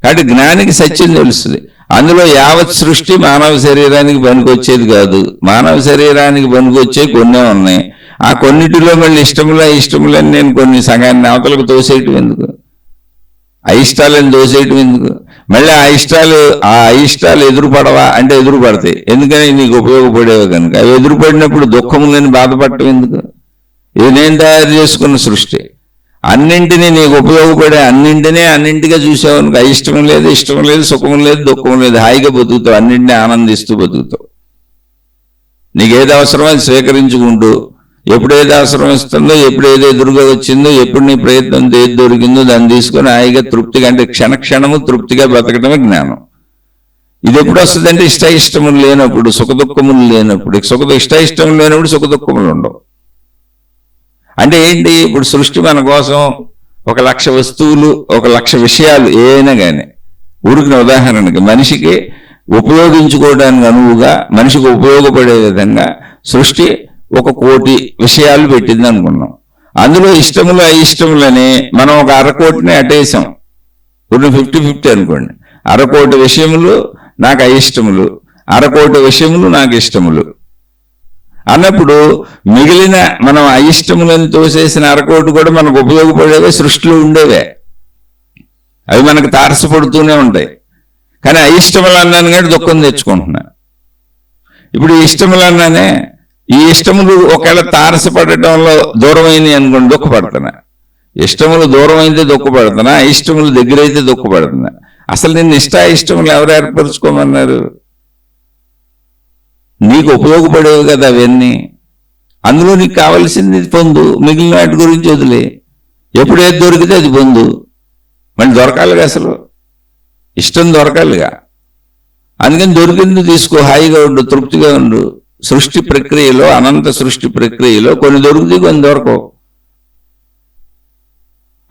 కాబట్టి జ్ఞానికి సత్యం తెలుస్తుంది. అందులో యావత్ సృష్టి మానవ శరీరానికి పనికొచ్చేది కాదు. మానవ శరీరానికి పనికొచ్చే కొన్నే ఉన్నాయి. ఆ కొన్నిటిలో మళ్ళీ ఇష్టములని నేను కొన్ని సగాన్ని అవతలకు తోసేయటం ఎందుకు? అయిష్టాలని తోసేయటం ఎందుకు? మళ్ళీ ఆ అయిష్టాలు ఎదురుపడవా అంటే ఎదురుపడతాయి. ఎందుకని నీకు ఉపయోగపడేవి కనుక. అవి ఎదురుపడినప్పుడు దుఃఖములని బాధపడటం ఎందుకు? ఇది నేను తయారు చేసుకున్న సృష్టి. అన్నింటినీ నీకు ఉపయోగపడే అన్నింటిగా చూసావు. అయిష్టం లేదు, ఇష్టం లేదు, సుఖం లేదు, దుఃఖం లేదు, హాయిగా బతుకుతావు, అన్నింటినీ ఆనందిస్తూ బతుకుతావు. నీకేది అవసరమో అది స్వీకరించుకుంటూ, ఎప్పుడు ఏది అవసరం ఇస్తుందో, ఎప్పుడు ఏది ఎదురుగా వచ్చిందో, ఎప్పుడు నీ ప్రయత్నం ఏది దొరికిందో దాన్ని తీసుకొని హాయిగా తృప్తిగా, అంటే క్షణము తృప్తిగా బ్రతకడమే జ్ఞానం. ఇది ఎప్పుడు వస్తుందంటే ఇష్టములు లేనప్పుడు, సుఖదుఖములు లేనప్పుడు. ఇష్టములు లేనప్పుడు సుఖదుఖములు ఉండవు. అంటే ఏంటి? ఇప్పుడు సృష్టి మన కోసం 1,00,000 వస్తువులు, 1,00,000 విషయాలు ఏమైనా కానీ, ఊరికిన ఉదాహరణకి మనిషికి ఉపయోగించుకోవడానికి అనువుగా, మనిషికి ఉపయోగపడే విధంగా సృష్టి 1,00,00,000 విషయాలు పెట్టింది అనుకున్నాం. అందులో ఇష్టములు అయిష్టములని మనం 1/2 అటేసాం. ఇప్పుడు 50-50 అనుకోండి. 1/2 విషయములు నాకు అయిష్టములు, 1/2 విషయములు నాకు ఇష్టములు అన్నప్పుడు మిగిలిన మనం అయిష్టములను తోసేసిన 1/2 కూడా మనకు ఉపయోగపడేవే, సృష్టిలో ఉండేవే. అవి మనకు తారసపడుతూనే ఉంటాయి. కానీ అయిష్టములు అన్నాను కానీ దుఃఖం తెచ్చుకుంటున్నా. ఇప్పుడు ఈ ఇష్టములు అన్నానే, ఈ ఇష్టములు ఒకవేళ తారసపడటంలో దూరమైనవి అనుకోండి, దుఃఖపడుతున్నా. ఇష్టములు దూరం అయితే దుఃఖపడుతున్నా, అయిష్టములు దగ్గరైతే దుఃఖపడుతున్నా. అసలు నిన్ను ఇష్టములు ఎవరు ఏర్పరచుకోమన్నారు? నీకు ఉపయోగపడేవి కదా అవన్నీ. అందులో నీకు కావాల్సింది పొందు, మిగిలిన వాటి గురించి వదిలే. ఎప్పుడు ఏది దొరికితే అది పొందు. మళ్ళీ దొరకాలిగా, అసలు ఇష్టం దొరకాలిగా. అందుకని దొరికింది తీసుకో, హాయిగా ఉండు, తృప్తిగా ఉండు. సృష్టి ప్రక్రియలో, అనంత సృష్టి ప్రక్రియలో కొన్ని దొరుకుతాయి, కొన్ని దొరకవు.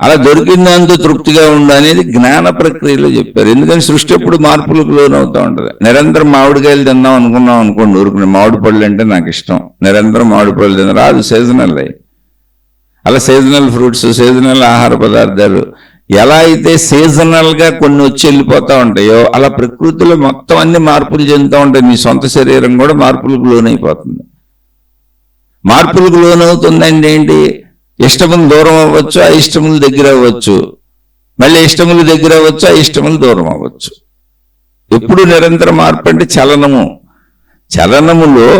అలా దొరికిందంతా తృప్తిగా ఉండు అనేది జ్ఞాన ప్రక్రియలో చెప్పారు. ఎందుకని సృష్టి ఎప్పుడు మార్పులకు లోనవుతూ ఉంటుంది. నిరంతరం మామిడికాయలు తిందాం అనుకున్నాం అనుకోండి, ఊరుకునే మామిడి పళ్ళు అంటే నాకు ఇష్టం, నిరంతరం మామిడి పళ్ళు తిందాం రాదు, సీజనల్ అయ్యి. అలా సీజనల్ ఫ్రూట్స్, సీజనల్ ఆహార పదార్థాలు ఎలా అయితే సీజనల్గా కొన్ని వచ్చి వెళ్ళిపోతూ ఉంటాయో, అలా ప్రకృతిలో మొత్తం అన్ని మార్పులు చెందుతూ ఉంటాయి. నీ సొంత శరీరం కూడా మార్పులకు లోనైపోతుంది. మార్పులకు లోనవుతుందండి ఏంటి? ఇష్టములు దూరం అవ్వచ్చు, అయిష్టములు దగ్గర అవ్వచ్చు, మళ్ళీ ఇష్టములు దగ్గర అవ్వచ్చు, అయిష్టములు దూరం అవ్వచ్చు. ఎప్పుడు నిరంతర మార్పు అంటే చలనములో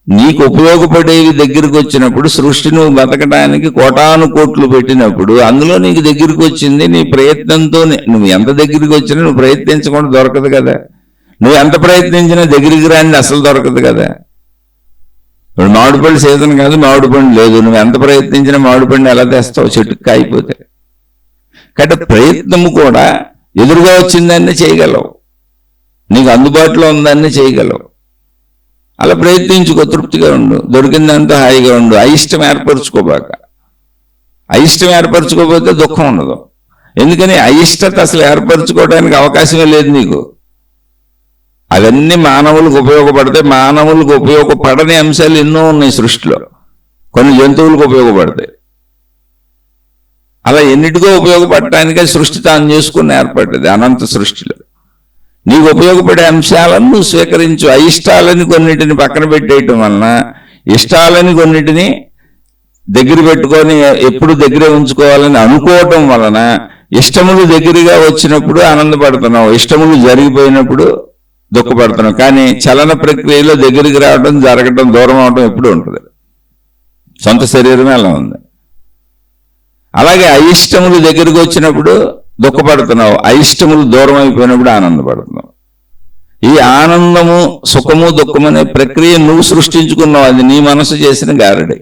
నీకు ఉపయోగపడేవి దగ్గరికి వచ్చినప్పుడు, సృష్టి నువ్వు బతకడానికి 1,00,00,000 పెట్టినప్పుడు అందులో నీకు దగ్గరికి వచ్చింది నీ ప్రయత్నంతోనే. నువ్వు ఎంత దగ్గరికి వచ్చినా నువ్వు ప్రయత్నించకుండా దొరకదు కదా. నువ్వు ఎంత ప్రయత్నించినా దగ్గరికి రాని అసలు దొరకదు కదా. ఇప్పుడు మామిడి పళ్ళు సీజన్ కాదు, మామిడి పండు లేదు, నువ్వు ఎంత ప్రయత్నించినా మామిడి పండు ఎలా తెస్తావు? చెట్టుకి కాయిపోతే. కాబట్టి ప్రయత్నము కూడా ఎదురుగా వచ్చిందాన్ని చేయగలవు, నీకు అందుబాటులో ఉందాన్ని చేయగలవు. అలా ప్రయత్నించుకో, తృప్తిగా ఉండు, దొరికిందంతా హాయిగా ఉండు. అయిష్టం ఏర్పరచుకోబాక. అయిష్టం ఏర్పరచుకోకపోతే దుఃఖం ఉండదు. ఎందుకని అయిష్టత అసలు ఏర్పరచుకోవడానికి అవకాశమే లేదు నీకు. అవన్నీ మానవులకు ఉపయోగపడతాయి. మానవులకు ఉపయోగపడని అంశాలు ఎన్నో ఉన్నాయి సృష్టిలో. కొన్ని జంతువులకు ఉపయోగపడతాయి. అలా ఎన్నిటికో ఉపయోగపడటానికే సృష్టి తాను చేసుకుని ఏర్పడ్డది అనంత సృష్టిలో. నీకు ఉపయోగపడే అంశాలను నువ్వు స్వీకరించు. అయిష్టాలని కొన్నిటిని పక్కన పెట్టేయటం వలన, ఇష్టాలని కొన్నిటిని దగ్గర పెట్టుకొని ఎప్పుడు దగ్గరే ఉంచుకోవాలని అనుకోవటం వలన ఇష్టములు దగ్గరగా వచ్చినప్పుడు ఆనందపడుతున్నావు, ఇష్టములు జరిగిపోయినప్పుడు దుఃఖపడుతున్నావు. కానీ చలన ప్రక్రియలో దగ్గరికి రావడం, జరగటం, దూరం అవడం ఎప్పుడు ఉంటుంది. సొంత శరీరమే అలా ఉంది. అలాగే అయిష్టములు దగ్గరికి వచ్చినప్పుడు దుఃఖపడుతున్నావు, అయిష్టములు దూరం అయిపోయినప్పుడు ఆనందపడుతున్నావు. ఈ ఆనందము, సుఖము, దుఃఖము అనే ప్రక్రియ నువ్వు సృష్టించుకున్నావు. అది నీ మనసు చేసిన గారడి.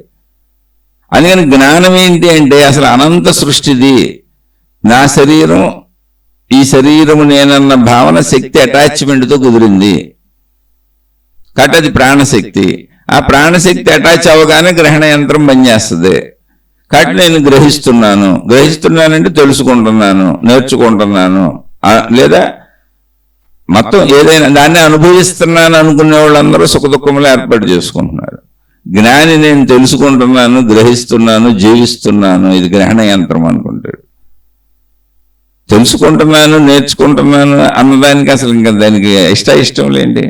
అందుకని జ్ఞానం ఏంటి అంటే అసలు అనంత సృష్టిది. నా శరీరం, ఈ శరీరము నేనన్న భావన శక్తి అటాచ్మెంట్తో కుదిరింది కాబట్టి అది ప్రాణశక్తి. ఆ ప్రాణశక్తి అటాచ్ అవ్వగానే గ్రహణ యంత్రం పనిచేస్తుంది. కాబట్టి నేను గ్రహిస్తున్నానంటే తెలుసుకుంటున్నాను, నేర్చుకుంటున్నాను, లేదా మొత్తం ఏదైనా దాన్ని అనుభవిస్తున్నాను అనుకునే వాళ్ళందరూ సుఖదుఖములు ఏర్పాటు చేసుకుంటున్నారు. జ్ఞాని నేను తెలుసుకుంటున్నాను, గ్రహిస్తున్నాను, జీవిస్తున్నాను, ఇది గ్రహణ యంత్రం అనుకుంటాడు. తెలుసుకుంటున్నాను, నేర్చుకుంటున్నాను అన్నదానికి అసలు ఇంకా దానికి ఇష్టం లేండి.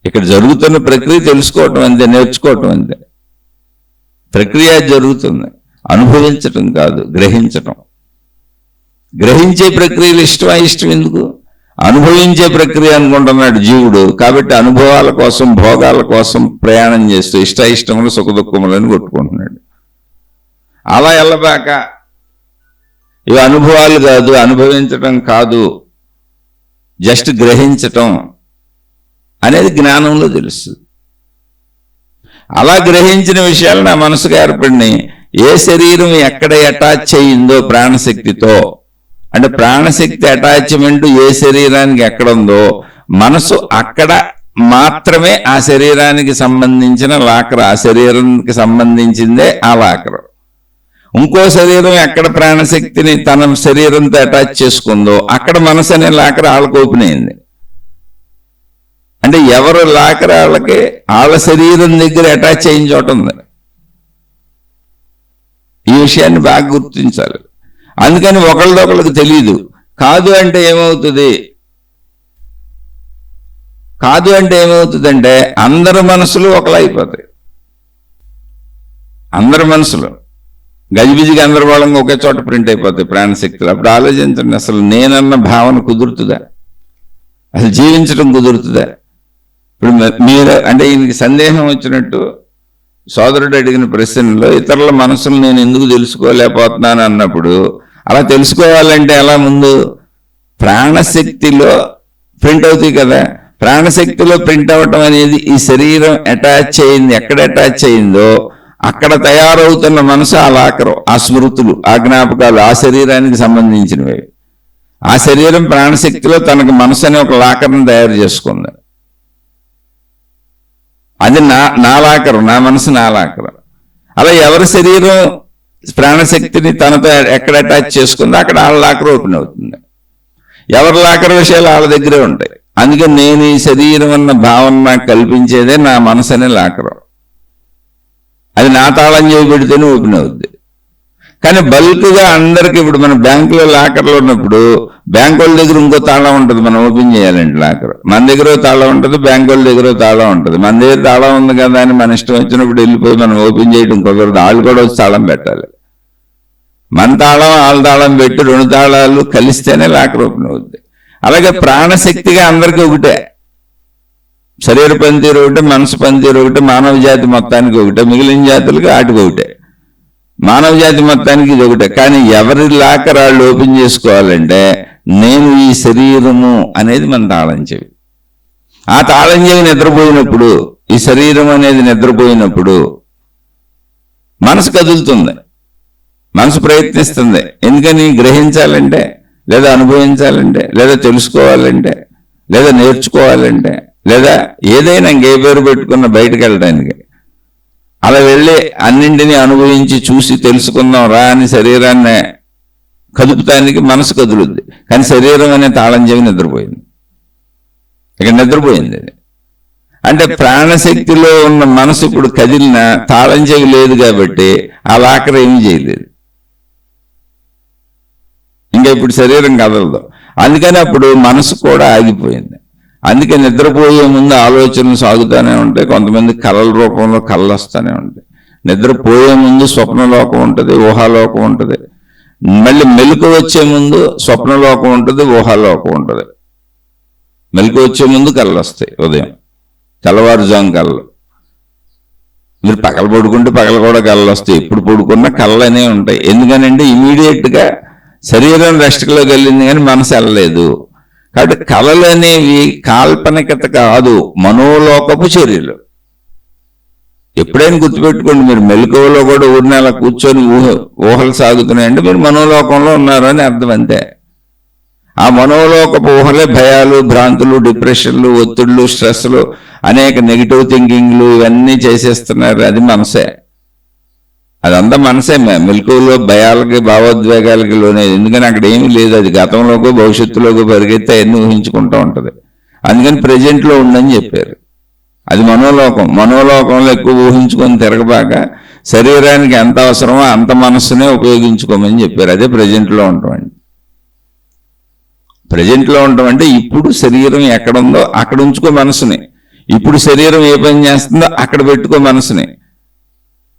ఇక్కడ జరుగుతున్న ప్రక్రియ తెలుసుకోవటం అంతే, నేర్చుకోవటం అంతే. ప్రక్రియ జరుగుతుంది, అనుభవించటం కాదు, గ్రహించటం. గ్రహించే ప్రక్రియలు ఇష్టం ఎందుకు? అనుభవించే ప్రక్రియ అనుకుంటున్నాడు జీవుడు. కాబట్టి అనుభవాల కోసం, భోగాల కోసం ప్రయాణం చేస్తూ ఇష్టములు సుఖదుఖములను కొట్టుకుంటున్నాడు. అలా వెళ్ళబాక ఇవి అనుభవాలు కాదు, అనుభవించటం కాదు, జస్ట్ గ్రహించటం అనేది జ్ఞానంలో తెలుస్తుంది. అలా గ్రహించిన విషయాలు నా మనసుకు ఏర్పడినాయి. ఏ శరీరం ఎక్కడ అటాచ్ అయ్యిందో ప్రాణశక్తితో, అంటే ప్రాణశక్తి అటాచ్మెంట్ ఏ శరీరానికి ఎక్కడ ఉందో మనసు అక్కడ మాత్రమే ఆ శరీరానికి సంబంధించిన లాకర్, ఆ శరీరానికి సంబంధించిందే ఆ లాకర్. ఇంకో శరీరం ఎక్కడ ప్రాణశక్తిని తన శరీరంతో అటాచ్ చేసుకుందో అక్కడ మనసు అనే లాకర్ వాళ్ళకి ఓపెన్ అయింది. అంటే ఎవరు లాకర్ వాళ్ళకి వాళ్ళ శరీరం దగ్గర అటాచ్ అయిన చోట ఉంది. ఈ విషయాన్ని బాగా గుర్తించాలి. అందుకని ఒకళ్ళదొకళ్ళకి తెలియదు. కాదు అంటే ఏమవుతుందంటే అందరి మనసులు ఒకలైపోతాయి. అందరి మనసులు గజిబిజిగా గందరగోళంగా ఒకే చోట ప్రింట్ అయిపోతాయి ప్రాణశక్తులు. అప్పుడు ఆలోచించండి, అసలు నేనన్న భావన కుదురుతుందా? అసలు జీవించడం కుదురుతుందా? ఇప్పుడు మీరు అంటే ఈయనకి సందేహం వచ్చినట్టు సోదరుడు అడిగిన ప్రశ్నలో ఇతరుల మనసులు నేను ఎందుకు తెలుసుకోలేకపోతున్నాను అన్నప్పుడు, అలా తెలుసుకోవాలంటే ఎలా? ముందు ప్రాణశక్తిలో ప్రింట్ అవుతాయి కదా. ప్రాణశక్తిలో ప్రింట్ అవ్వటం అనేది ఈ శరీరం అటాచ్ అయింది, ఎక్కడ అటాచ్ అయిందో అక్కడ తయారవుతున్న మనసు ఆ లాకరు, ఆ స్మృతులు, ఆ జ్ఞాపకాలు ఆ శరీరానికి సంబంధించినవి. ఆ శరీరం ప్రాణశక్తిలో తనకు మనసు అనే ఒక లాకర్ను తయారు చేసుకుంది. అది నా లాకరు, నా మనసు నా లాకరు. అలా ఎవరి శరీరం ప్రాణశక్తిని తనతో ఎక్కడ అటాచ్ చేసుకుందో అక్కడ వాళ్ళ లాకర్ ఓపెన్ అవుతుంది. ఎవరి లాకర్ విషయాలు వాళ్ళ దగ్గరే ఉంటాయి. అందుకే నేను ఈ శరీరం అన్న భావన నాకు కల్పించేదే నా మనసు అనే లాకరు. అది నా తాళం చేయి పెడితేనే ఓపెన్ అవుద్ది. కానీ బల్క్గా అందరికి ఇప్పుడు మన బ్యాంకులో లాకర్లో ఉన్నప్పుడు బ్యాంకు వాళ్ళ దగ్గర ఇంకో తాళం ఉంటుంది, మనం ఓపెన్ చేయాలండి లాకర్. మన దగ్గర తాళం ఉంటుంది, బ్యాంకు వాళ్ళ దగ్గర తాళం ఉంటుంది. మన దగ్గర తాళం ఉంది కదా అని మన ఇష్టం వచ్చినప్పుడు వెళ్ళిపోయి మనం ఓపెన్ చేయడం కుదరదు. వాళ్ళు కూడా వచ్చి తాళం పెట్టాలి. మన తాళం వాళ్ళ తాళం పెట్టి 2 తాళాలు కలిస్తేనే లాకర్ ఓపెన్ అవుద్ది. అలాగే ప్రాణశక్తిగా అందరికీ ఒకటే, శరీర పనితీరు ఒకటే, మనసు పనితీరు ఒకటే, మానవ జాతి మొత్తానికి ఒకటే, మిగిలిన జాతులకి ఆటికి ఒకటే, మానవ జాతి మొత్తానికి ఇది ఒకటే. కానీ ఎవరి లాకర్ వాళ్ళు ఓపెన్ చేసుకోవాలంటే నేను ఈ శరీరము అనేది మన తాళం చెవి. ఆ తాళం చెవి నిద్రపోయినప్పుడు, ఈ శరీరం అనేది నిద్రపోయినప్పుడు మనసు కదులుతుంది, మనసు ప్రయత్నిస్తుంది. ఎందుకని? గ్రహించాలంటే, లేదా అనుభవించాలంటే, లేదా తెలుసుకోవాలంటే, లేదా నేర్చుకోవాలంటే, లేదా ఏదైనా ఇంకే పేరు పెట్టుకున్న బయటకు వెళ్ళడానికి. అలా వెళ్ళి అన్నింటినీ అనుభవించి చూసి తెలుసుకుందాం రా అని శరీరాన్ని కదుపుతానికి మనసు కదులుద్ది. కానీ శరీరం అనే తాళం చెవి నిద్రపోయింది. ఇక నిద్రపోయింది. అంటే ప్రాణశక్తిలో ఉన్న మనసు ఇప్పుడు కదిలిన తాళం చెవి లేదు కాబట్టి ఆ లాకర్ ఏమీ చేయలేదు. ఇంకా ఇప్పుడు శరీరం కదలదు. అందుకని అప్పుడు మనసు కూడా ఆగిపోయింది. అందుకే నిద్రపోయే ముందు ఆలోచనలు సాగుతూనే ఉంటాయి. కొంతమంది కళల రూపంలో కళ్ళు వస్తూనే ఉంటాయి. నిద్రపోయే ముందు స్వప్నలోకం ఉంటుంది, ఊహాలోకం ఉంటుంది. మళ్ళీ మెలకు వచ్చే ముందు స్వప్నలోకం ఉంటుంది, ఊహాలోకం ఉంటుంది. మెలకు వచ్చే ముందు కళ్ళు వస్తాయి, ఉదయం తెల్లవారుజాము కళ్ళు. మీరు పగల పడుకుంటే పగల కూడా కళ్ళు వస్తాయి. ఎప్పుడు పడుకున్నా కళ్ళు అనేవి ఉంటాయి. ఎందుకనంటే ఇమీడియట్గా శరీరం రెస్ట్లోకి వెళ్ళింది కానీ మనసు వెళ్ళలేదు. కాబట్టి కళలు అనేవి కాల్పనికత కాదు, మనోలోకపు చర్యలు. ఎప్పుడైనా గుర్తుపెట్టుకోండి, మీరు మెలకువలో కూడా ఊరిని అలా కూర్చొని ఊహలు సాగుతున్నాయంటే మీరు మనోలోకంలో ఉన్నారు అని అర్థం. అంతే. ఆ మనోలోకపు ఊహలే భయాలు, భ్రాంతులు, డిప్రెషన్లు, ఒత్తిళ్లు, స్ట్రెస్లు, అనేక నెగిటివ్ థింకింగ్లు ఇవన్నీ చేసేస్తున్నారు. అది మనసే, అదంతా మనసే. మెలకువలో భయాలకి, భావోద్వేగాలకి లోనే. ఎందుకని అక్కడ ఏమీ లేదు. అది గతంలోకి భవిష్యత్తులోకి పరిగెత్తే అన్ని ఊహించుకుంటూ ఉంటుంది. అందుకని ప్రజెంట్లో ఉందని చెప్పారు. అది మనోలోకం. మనోలోకంలో ఎక్కువ ఊహించుకొని తిరగబాక శరీరానికి ఎంత అవసరమో అంత మనస్సునే ఉపయోగించుకోమని చెప్పారు. అదే ప్రజెంట్లో ఉంటామండి. ప్రజెంట్లో ఉండటం అంటే ఇప్పుడు శరీరం ఎక్కడుందో అక్కడ ఉంచుకో మనసుని, ఇప్పుడు శరీరం ఏ పని చేస్తుందో అక్కడ పెట్టుకో మనసుని.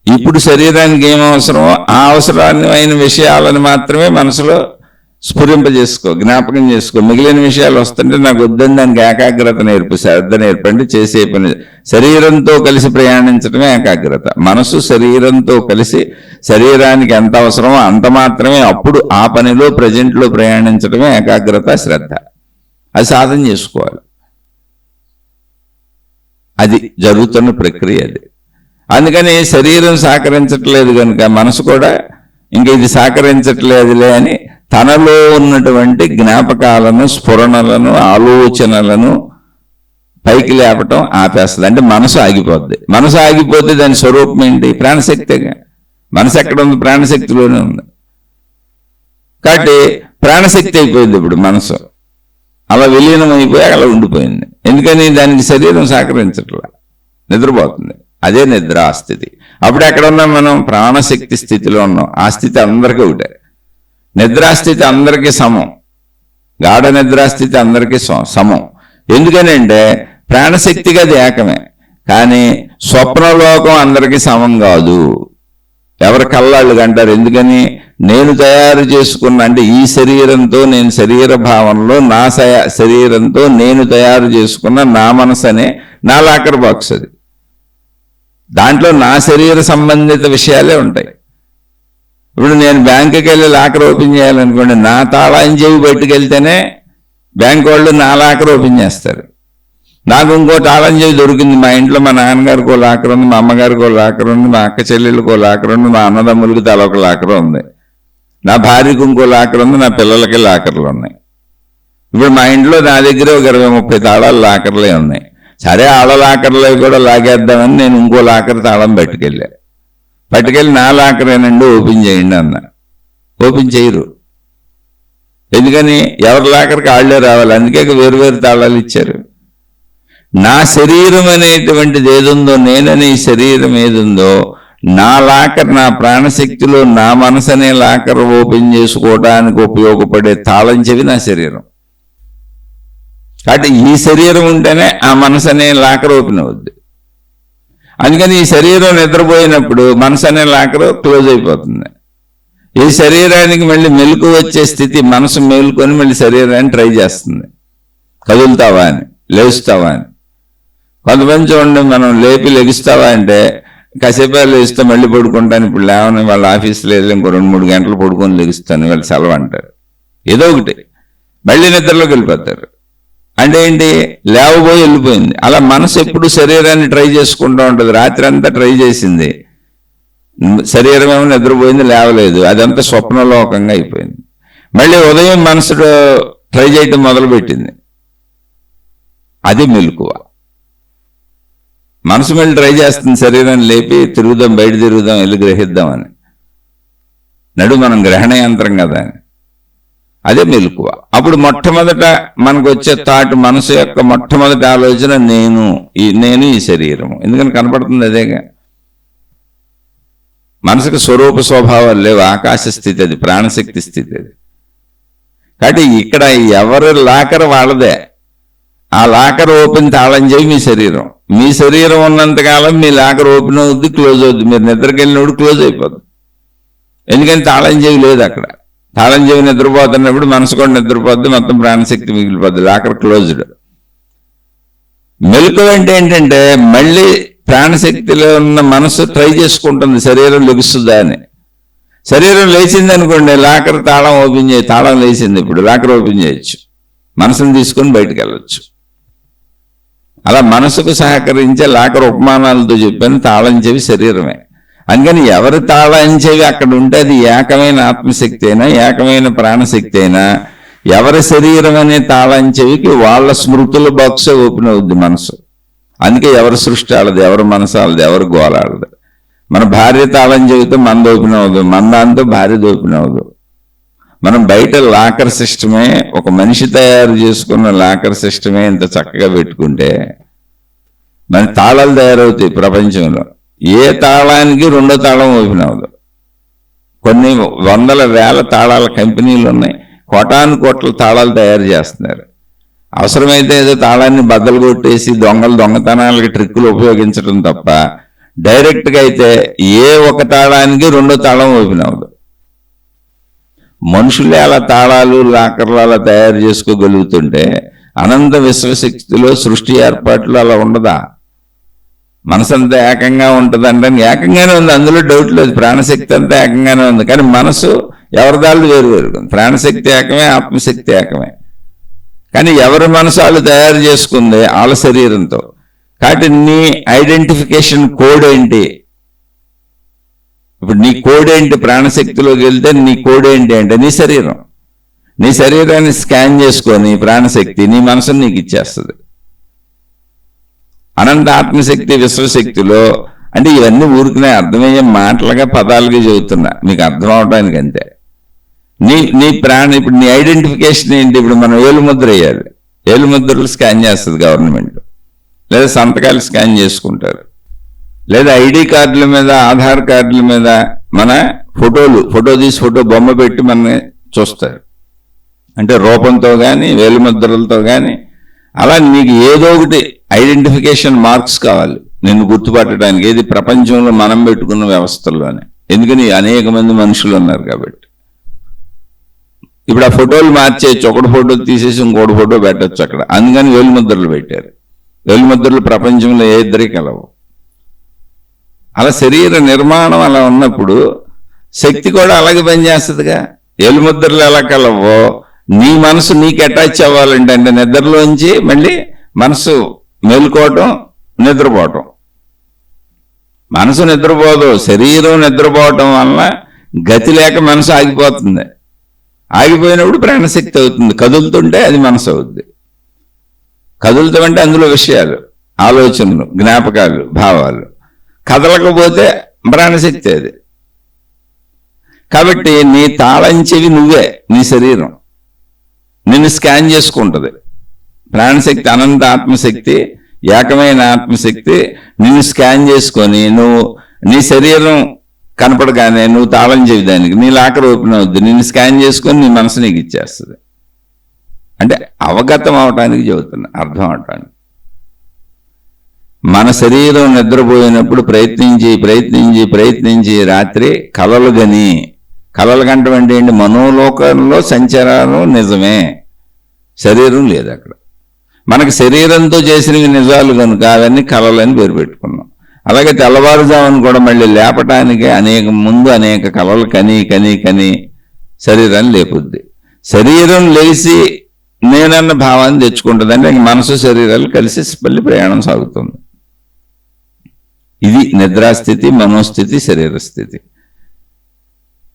ఇప్పుడు శరీరానికి ఏం అవసరమో ఆ అవసరమైన విషయాలను మాత్రమే మనసులో స్ఫురింపజేసుకో, జ్ఞాపకం చేసుకో. మిగిలిన విషయాలు వస్తుంటే నాకు వద్దని దానికి ఏకాగ్రత నేర్పు, శ్రద్ధ నేర్పండి. చేసే పని శరీరంతో కలిసి ప్రయాణించడమే ఏకాగ్రత. మనసు శరీరంతో కలిసి శరీరానికి ఎంత అవసరమో అంత మాత్రమే, అప్పుడు ఆ పనిలో ప్రజెంట్లో ప్రయాణించడమే ఏకాగ్రత, శ్రద్ధ. అది సాధన చేసుకోవాలి. అది జరుగుతున్న ప్రక్రియ అది. అందుకని శరీరం సహకరించట్లేదు కనుక మనసు కూడా ఇంక ఇది సహకరించట్లేదులే అని తనలో ఉన్నటువంటి జ్ఞాపకాలను, స్ఫురణలను, ఆలోచనలను పైకి లేపటం ఆపేస్తుంది. అంటే మనసు ఆగిపోద్ది. మనసు ఆగిపోతే దాని స్వరూపం ఏంటి? ప్రాణశక్తిగా. మనసు ఎక్కడ ఉంది? ప్రాణశక్తిలోనే ఉంది. కాబట్టి ప్రాణశక్తి అయిపోయింది ఇప్పుడు మనసు. అలా విలీనం అయిపోయి అలా ఉండిపోయింది. ఎందుకని? దానికి శరీరం సహకరించట్లా, నిద్రపోతుంది. అదే నిద్రాస్థితి. అప్పుడు ఎక్కడ ఉన్నాం మనం? ప్రాణశక్తి స్థితిలో ఉన్నాం. ఆ స్థితి అందరికీ ఒకటే. నిద్రాస్థితి అందరికీ సమం, గాఢ నిద్రాస్థితి అందరికీ సమం. ఎందుకనంటే ప్రాణశక్తిగా అది ఏకమే. కానీ స్వప్నలోకం అందరికీ సమం కాదు. ఎవరి కళ్ళాళ్ళు అంటారు. ఎందుకని? నేను తయారు చేసుకున్న, అంటే ఈ శరీరంతో, నేను శరీర భావనలో నా శరీరంతో నేను తయారు చేసుకున్న నా మనసు అనే నా లాకర్ బాక్స్ అది. దాంట్లో నా శరీర సంబంధిత విషయాలే ఉంటాయి. ఇప్పుడు నేను బ్యాంకుకి వెళ్ళి లాకర్ ఓపెన్ చేయాలనుకోండి, నా తాళం చెవి బయటకు వెళ్తేనే బ్యాంక్ వాళ్ళు నా లాకర్ ఓపెన్ చేస్తారు. నాకు ఇంకో తాళం చెవి దొరికింది. మా ఇంట్లో మా నాన్నగారికి ఓ లాకర్ ఉంది, మా అమ్మగారికి ఓ లాకర్ ఉంది, మా అక్క చెల్లెళ్ళకి ఓ లాకర్ ఉంది, మా అన్నదమ్ములకి తల ఒక లాకర్ ఉంది, నా భార్యకు ఇంకో లాకర్ ఉంది, నా పిల్లలకి లాకర్లు ఉన్నాయి. ఇప్పుడు మా ఇంట్లో నా దగ్గర ఒక 20-30 తాళాలు లాకర్లే ఉన్నాయి. సరే, ఆళ్ళ లాకర్లో కూడా లాగేద్దామని నేను ఇంకో లాకర్ తాళం పట్టుకెళ్ళి నా లాకరేనండి ఓపెన్ చేయండి అన్న. ఓపెన్ చేయరు. ఎందుకని? ఎవరి లాకర్కి ఆళ్లే రావాలి. అందుకే వేరు తాళాలు ఇచ్చారు. నా శరీరం అనేటువంటిది ఏదుందో, నేననే ఈ శరీరం ఏదుందో, నా లాకర్, నా ప్రాణశక్తిలో నా మనసు అనే లాకర్ ఓపెన్ చేసుకోవడానికి ఉపయోగపడే తాళం చెవి నా శరీరం. కాబట్టి ఈ శరీరం ఉంటేనే ఆ మనసు అనే లాకర్ ఓపెన్ అవుద్ది. అందుకని ఈ శరీరం నిద్రపోయినప్పుడు మనసు అనే లాకర్ క్లోజ్ అయిపోతుంది. ఈ శరీరానికి మళ్ళీ మెలకు వచ్చే స్థితి, మనసు మేలుకొని మళ్ళీ శరీరాన్ని ట్రై చేస్తుంది. కదులుతావా అని, లేస్తావా అని. కొంతమంది చూడండి, మనం లేపి లెగుస్తావా అంటే కాసేపు లెగిస్తే మళ్ళీ పడుకుంటాను, ఇప్పుడు లేవని వాళ్ళ ఆఫీస్లో వెళ్ళి ఇంకో 2-3 గంటలు పడుకొని లెగుస్తాను, వాళ్ళు సెలవు అంటారు. ఏదో ఒకటి మళ్ళీ నిద్రలోకి వెళ్ళిపోతారు. అంటే ఏంటి? లేవబోయి వెళ్ళిపోయింది. అలా మనసు ఎప్పుడు శరీరాన్ని ట్రై చేసుకుంటూ ఉంటుంది. రాత్రి అంతా ట్రై చేసింది, శరీరం ఏమో నిద్రపోయింది, లేవలేదు. అదంతా స్వప్నలోకంగా అయిపోయింది. మళ్ళీ ఉదయం మనసు ట్రై చేయటం మొదలుపెట్టింది. అది మెలకువ. మనసు మళ్ళీ ట్రై చేస్తుంది శరీరాన్ని లేపి తిరుగుదాం, బయట తిరుగుదాం, వెళ్ళి గ్రహిద్దామని. మనం గ్రహణ యంత్రం కదా అని. అదే మెలకువ. అప్పుడు మొట్టమొదట మనకు వచ్చే థాట్, మనసు యొక్క మొట్టమొదటి ఆలోచన నేను ఈ శరీరము. ఎందుకని కనపడుతుంది అదేగా. మనసుకు స్వరూప స్వభావాలు లేవు, ఆకాశ స్థితి అది, ప్రాణశక్తి స్థితి అది. కాబట్టి ఇక్కడ ఎవరి లాకర్ వాళ్ళదే. ఆ లాకర్ ఓపెన్ తాళం చేయి మీ శరీరం. మీ శరీరం ఉన్నంతకాలం మీ లాకర్ ఓపెన్ అవుద్ది, క్లోజ్ అవుద్ది. మీరు నిద్రకి వెళ్ళినప్పుడు క్లోజ్ అయిపోద్ది. ఎందుకని? తాళం చెవి లేదు అక్కడ. తాళం చెవి నిద్రపోతున్నప్పుడు మనసు కూడా నిద్రపోద్ది, మొత్తం ప్రాణశక్తి మిగిలిపోద్ది, లాకర్ క్లోజ్డ్. మెలకువ అంటే ఏంటంటే మళ్ళీ ప్రాణశక్తిలో ఉన్న మనసు ట్రై చేసుకుంటుంది శరీరం లెగుస్తుందా అని. శరీరం లేచింది అనుకోండి, లాకర్ తాళం ఓపెన్ చేయి. తాళం లేచింది, ఇప్పుడు లాకర్ ఓపెన్ చేయొచ్చు, మనసును తీసుకొని బయటకు వెళ్ళొచ్చు. అలా మనసుకు సహకరించే లాకర్ ఉపమానాలతో చెప్పాను. తాళం చెవి శరీరమే. అందుకని ఎవరి తాళం చెవి అక్కడ ఉంటే అది ఏకమైన ఆత్మశక్తి అయినా, ఏకమైన ప్రాణశక్తి అయినా, ఎవరి శరీరం అనే తాళం చెవికి వాళ్ళ స్మృతుల బాక్స్ ఓపెన్ అవుద్ది మనసు. అందుకే ఎవరి సృష్టి ఆడదు, ఎవరి మనసు ఆడదు, ఎవరి గోల ఆడదు. మన భార్య తాళం చెవితో మనది ఓపెన్ అవ్వదు, మన దాంతో భార్యది ఓపెన్ అవ్వదు. మనం బయట లాకర్ సిస్టమే, ఒక మనిషి తయారు చేసుకున్న లాకర్ సిస్టమే ఇంత చక్కగా పెట్టుకుంటే మన తాళాలు తయారవుతాయి ప్రపంచంలో. ఏ తాళానికి రెండో తాళం ఓపెన్ అవ్వదు. కొన్ని 100,000 తాళాల కంపెనీలు ఉన్నాయి, కోటాను కోట్ల తాళాలు తయారు చేస్తున్నారు. అవసరమైతే ఏదో తాళాన్ని బద్దలు కొట్టేసి దొంగతనాలకి ట్రిక్కులు ఉపయోగించడం తప్ప డైరెక్ట్గా అయితే ఏ ఒక తాళానికి రెండో తాళం ఓపెన్ అవ్వదు. మనుషులే అలా తాళాలు లాకర్లు అలా తయారు చేసుకోగలుగుతుంటే అనంత విశ్వశక్తిలో సృష్టి ఏర్పాట్లు అలా ఉండదా? మనసంతా ఏకంగా ఉంటుందంటే ఏకంగానే ఉంది, అందులో డౌట్ లేదు. ప్రాణశక్తి అంతా ఏకంగానే ఉంది, కానీ మనసు ఎవరిదాళ్ళు వేరు వేరు. ప్రాణశక్తి ఏకమే, ఆత్మశక్తి ఏకమే. కానీ ఎవరి మనసు వాళ్ళు తయారు చేసుకుంది వాళ్ళ శరీరంతో. కాబట్టి నీ ఐడెంటిఫికేషన్ కోడ్ ఏంటి? ఇప్పుడు నీ కోడ్ ఏంటి? ప్రాణశక్తిలోకి వెళ్తే నీ కోడ్ ఏంటి అంటే నీ శరీరం. నీ శరీరాన్ని స్కాన్ చేసుకొని ప్రాణశక్తి నీ మనసుని నీకు ఇచ్చేస్తుంది. అనంత ఆత్మశక్తి విశ్వశక్తిలో అంటే ఇవన్నీ ఊరికినే అర్థమయ్యే మాటలుగా పదాలుగా చెబుతున్నా, మీకు అర్థం అవడానికి అంతే. నీ ఇప్పుడు నీ ఐడెంటిఫికేషన్ ఏంటి? ఇప్పుడు మనం ఏలుముద్ర వేయాలి, ఏలుముద్రలు స్కాన్ చేస్తుంది గవర్నమెంట్, లేదా సంతకాలు స్కాన్ చేసుకుంటారు, లేదా ఐడి కార్డుల మీద ఆధార్ కార్డుల మీద మన ఫోటో తీసి బొమ్మ పెట్టి మనని చూస్తారు. అంటే రూపంతో కానీ వేలుముద్రలతో కానీ అలా నీకు ఏదో ఒకటి ఐడెంటిఫికేషన్ మార్క్స్ కావాలి నిన్ను గుర్తుపట్టడానికి. ఏది ప్రపంచంలో మనం పెట్టుకున్న వ్యవస్థల్లోనే. ఎందుకని అనేక మంది మనుషులు ఉన్నారు కాబట్టి. ఇప్పుడు ఆ ఫోటోలు మార్చేయచ్చు, ఒకటి ఫోటో తీసేసి ఇంకోటి ఫోటో పెట్టచ్చు అక్కడ. అందుకని వేలుముద్రలు పెట్టారు. వేలుముద్రలు ప్రపంచంలో ఏ ఇద్దరికి కలవు. అలా శరీర నిర్మాణం అలా ఉన్నప్పుడు శక్తి కూడా అలాగే పనిచేస్తుందిగా. వేలుముద్రలు ఎలా కలవో నీ మనసు నీకు అటాచ్ అవ్వాలంటే, అంటే నిద్రలోంచి మళ్ళీ మనసు మేలుకోవటం, నిద్రపోవటం. మనసు నిద్రపోదు, శరీరం నిద్రపోవటం వల్ల గతి లేక మనసు ఆగిపోతుంది. ఆగిపోయినప్పుడు ప్రాణశక్తి అవుతుంది. కదులుతుంటే అది మనసు అవుద్ది. కదులుతామంటే అందులో విషయాలు, ఆలోచనలు, జ్ఞాపకాలు, భావాలు. కదలకపోతే ప్రాణశక్తి అది. కాబట్టి నీ తాళం చెవి నువ్వే, నీ శరీరం నిన్ను స్కాన్ చేసుకుంటుంది. ప్రాణశక్తి, అనంత ఆత్మశక్తి, ఏకమైన ఆత్మశక్తి నిన్ను స్కాన్ చేసుకొని నువ్వు నీ శరీరం కనపడగానే నువ్వు తాళం చెవి దానికి, నీ లాకర్ ఓపెన్ అవుద్ది, నిన్ను స్కాన్ చేసుకొని నీ మనసు నీకు ఇచ్చేస్తుంది. అంటే అవగతం అవటానికి చెబుతున్నా, అర్థం అవటానికి. మన శరీరం నిద్రపోయినప్పుడు ప్రయత్నించి రాత్రి కలలు గని, కలలు కంటం అంటే ఏంటి? మనోలోకంలో సంచారం నిజమే, శరీరం లేదు అక్కడ. మనకు శరీరంతో చేసినవి నిజాలు కనుక అవన్నీ కలలని పేరు పెట్టుకున్నాం. అలాగే తెల్లవారుజామును కూడా మళ్ళీ లేపటానికి అనేక కలలు కని శరీరాన్ని లేపుద్ది. శరీరం లేచి నేనన్న భావాన్ని తెచ్చుకుంటుంది. అంటే మనసు శరీరాలు కలిసి మళ్ళీ ప్రయాణం సాగుతుంది. ఇది నిద్రాస్థితి, మనోస్థితి, శరీర స్థితి.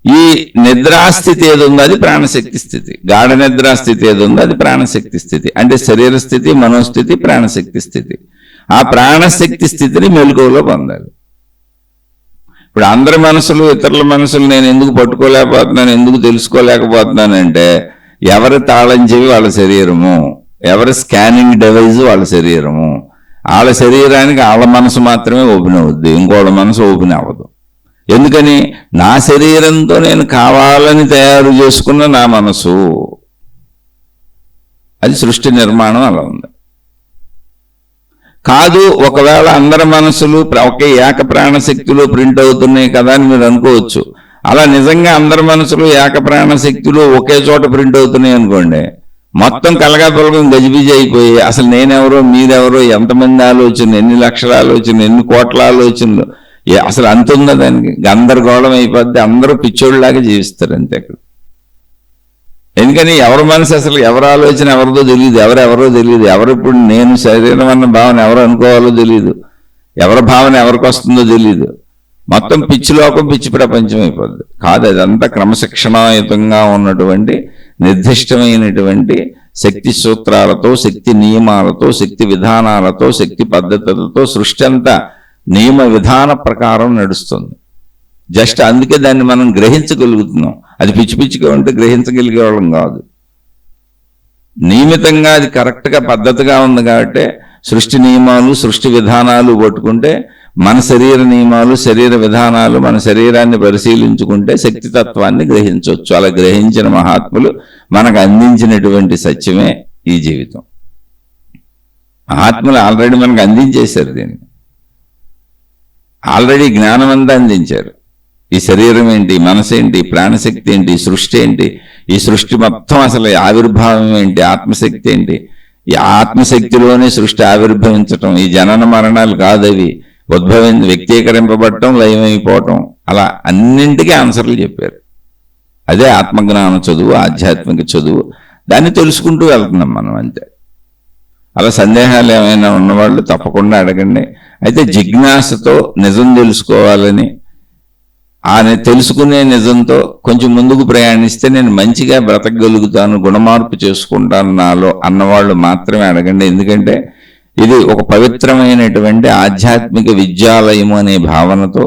ఈ నిద్రాస్థితి ఏది ఉందో అది ప్రాణశక్తి స్థితి. గాఢ నిద్రాస్థితి ఏది ఉందో అది ప్రాణశక్తి స్థితి. అంటే శరీర స్థితి, మనోస్థితి, ప్రాణశక్తి స్థితి. ఆ ప్రాణశక్తి స్థితిని మెలకువలో పొందాలి. ఇప్పుడు అందరి మనసులు, ఇతరుల మనసులు నేను ఎందుకు పట్టుకోలేకపోతున్నాను, ఎందుకు తెలుసుకోలేకపోతున్నానంటే ఎవరి తాళం చెవి వాళ్ళ శరీరము, ఎవరి స్కానింగ్ డివైజ్ వాళ్ళ శరీరము. వాళ్ళ శరీరానికి వాళ్ళ మనసు మాత్రమే ఓపెన్ అవుద్ది, ఇంకోళ్ళ మనసు ఓపెన్ అవ్వదు. ఎందుకని? నా శరీరంతో నేను కావాలని తయారు చేసుకున్న నా మనసు, అది సృష్టి నిర్మాణం అలా ఉంది. కాదు, ఒకవేళ అందరి మనసులు ఒకే ఏక ప్రాణశక్తిలో ప్రింట్ అవుతున్నాయి కదా అని మీరు అనుకోవచ్చు. అలా నిజంగా అందరి మనసులు ఏక ప్రాణశక్తిలో ఒకే చోట ప్రింట్ అవుతున్నాయి అనుకోండి, మొత్తం కలగాపులగం గజిబిజి అయిపోయి అసలు నేనెవరో, మీరెవరో, ఎంతమంది ఆలోచనలు, ఎన్ని లక్షల ఆలోచనలు, ఎన్ని కోట్ల ఆలోచనలు, అసలు అంత ఉందా దానికి? గందరగోళం అయిపోద్ది. అందరూ పిచ్చోళ్ళలాగా జీవిస్తారు అంతే. ఎందుకని ఎవరి మనసు అసలు ఎవరి ఆలోచన ఎవరిదో తెలియదు, ఎవరెవరో తెలియదు, ఎవరిప్పుడు నేను శరీరం అన్న భావన ఎవరు అనుకోవాలో తెలియదు, ఎవరి భావన ఎవరికి వస్తుందో తెలియదు. మొత్తం పిచ్చి లోకం, పిచ్చి ప్రపంచం అయిపోద్ది. కాదు, అదంతా క్రమశిక్షణాయుతంగా ఉన్నటువంటి నిర్దిష్టమైనటువంటి శక్తి సూత్రాలతో, శక్తి నియమాలతో, శక్తి విధానాలతో, శక్తి పద్ధతులతో సృష్టి అంతా నియమ విధాన ప్రకారం నడుస్తుంది. జస్ట్ అందుకే దాన్ని మనం గ్రహించగలుగుతున్నాం. అది పిచ్చి పిచ్చిగా ఉంటే గ్రహించగలిగే వాళ్ళం కాదు. నియమితంగా అది కరెక్ట్గా పద్ధతిగా ఉంది కాబట్టి సృష్టి నియమాలు, సృష్టి విధానాలు పట్టుకుంటే మన శరీర నియమాలు, శరీర విధానాలు, మన శరీరాన్ని పరిశీలించుకుంటే శక్తితత్వాన్ని గ్రహించవచ్చు. అలా గ్రహించిన మహాత్ములు మనకు అందించినటువంటి సత్యమే ఈ జీవితం. మహాత్ములు ఆల్రెడీ మనకు అందించేశారు దీన్ని, ఆల్రెడీ జ్ఞానం అంతా అందించారు. ఈ శరీరం ఏంటి, మనసు ఏంటి, ప్రాణశక్తి ఏంటి, సృష్టి ఏంటి, ఈ సృష్టి మొత్తం అసలు ఆవిర్భావం ఏంటి, ఆత్మశక్తి ఏంటి, ఈ ఆత్మశక్తిలోనే సృష్టి ఆవిర్భవించటం, ఈ జనన మరణాలు కాదవి, వ్యక్తీకరింపబడటం, లయమైపోవటం, అలా అన్నింటికీ ఆన్సర్లు చెప్పారు. అదే ఆత్మజ్ఞాన చదువు, ఆధ్యాత్మిక చదువు. దాన్ని తెలుసుకుంటూ వెళ్తున్నాం మనం అంతే. అలా సందేహాలు ఏమైనా ఉన్నవాళ్ళు తప్పకుండా అడగండి. అయితే జిజ్ఞాసతో నిజం తెలుసుకోవాలని, ఆ తెలుసుకునే నిజంతో కొంచెం ముందుకు ప్రయాణిస్తే నేను మంచిగా బ్రతకగలుగుతాను, గుణమార్పు చేసుకుంటాను నాలో అన్నవాళ్ళు మాత్రమే అడగండి. ఎందుకంటే ఇది ఒక పవిత్రమైనటువంటి ఆధ్యాత్మిక విద్యాలయము అనే భావనతో,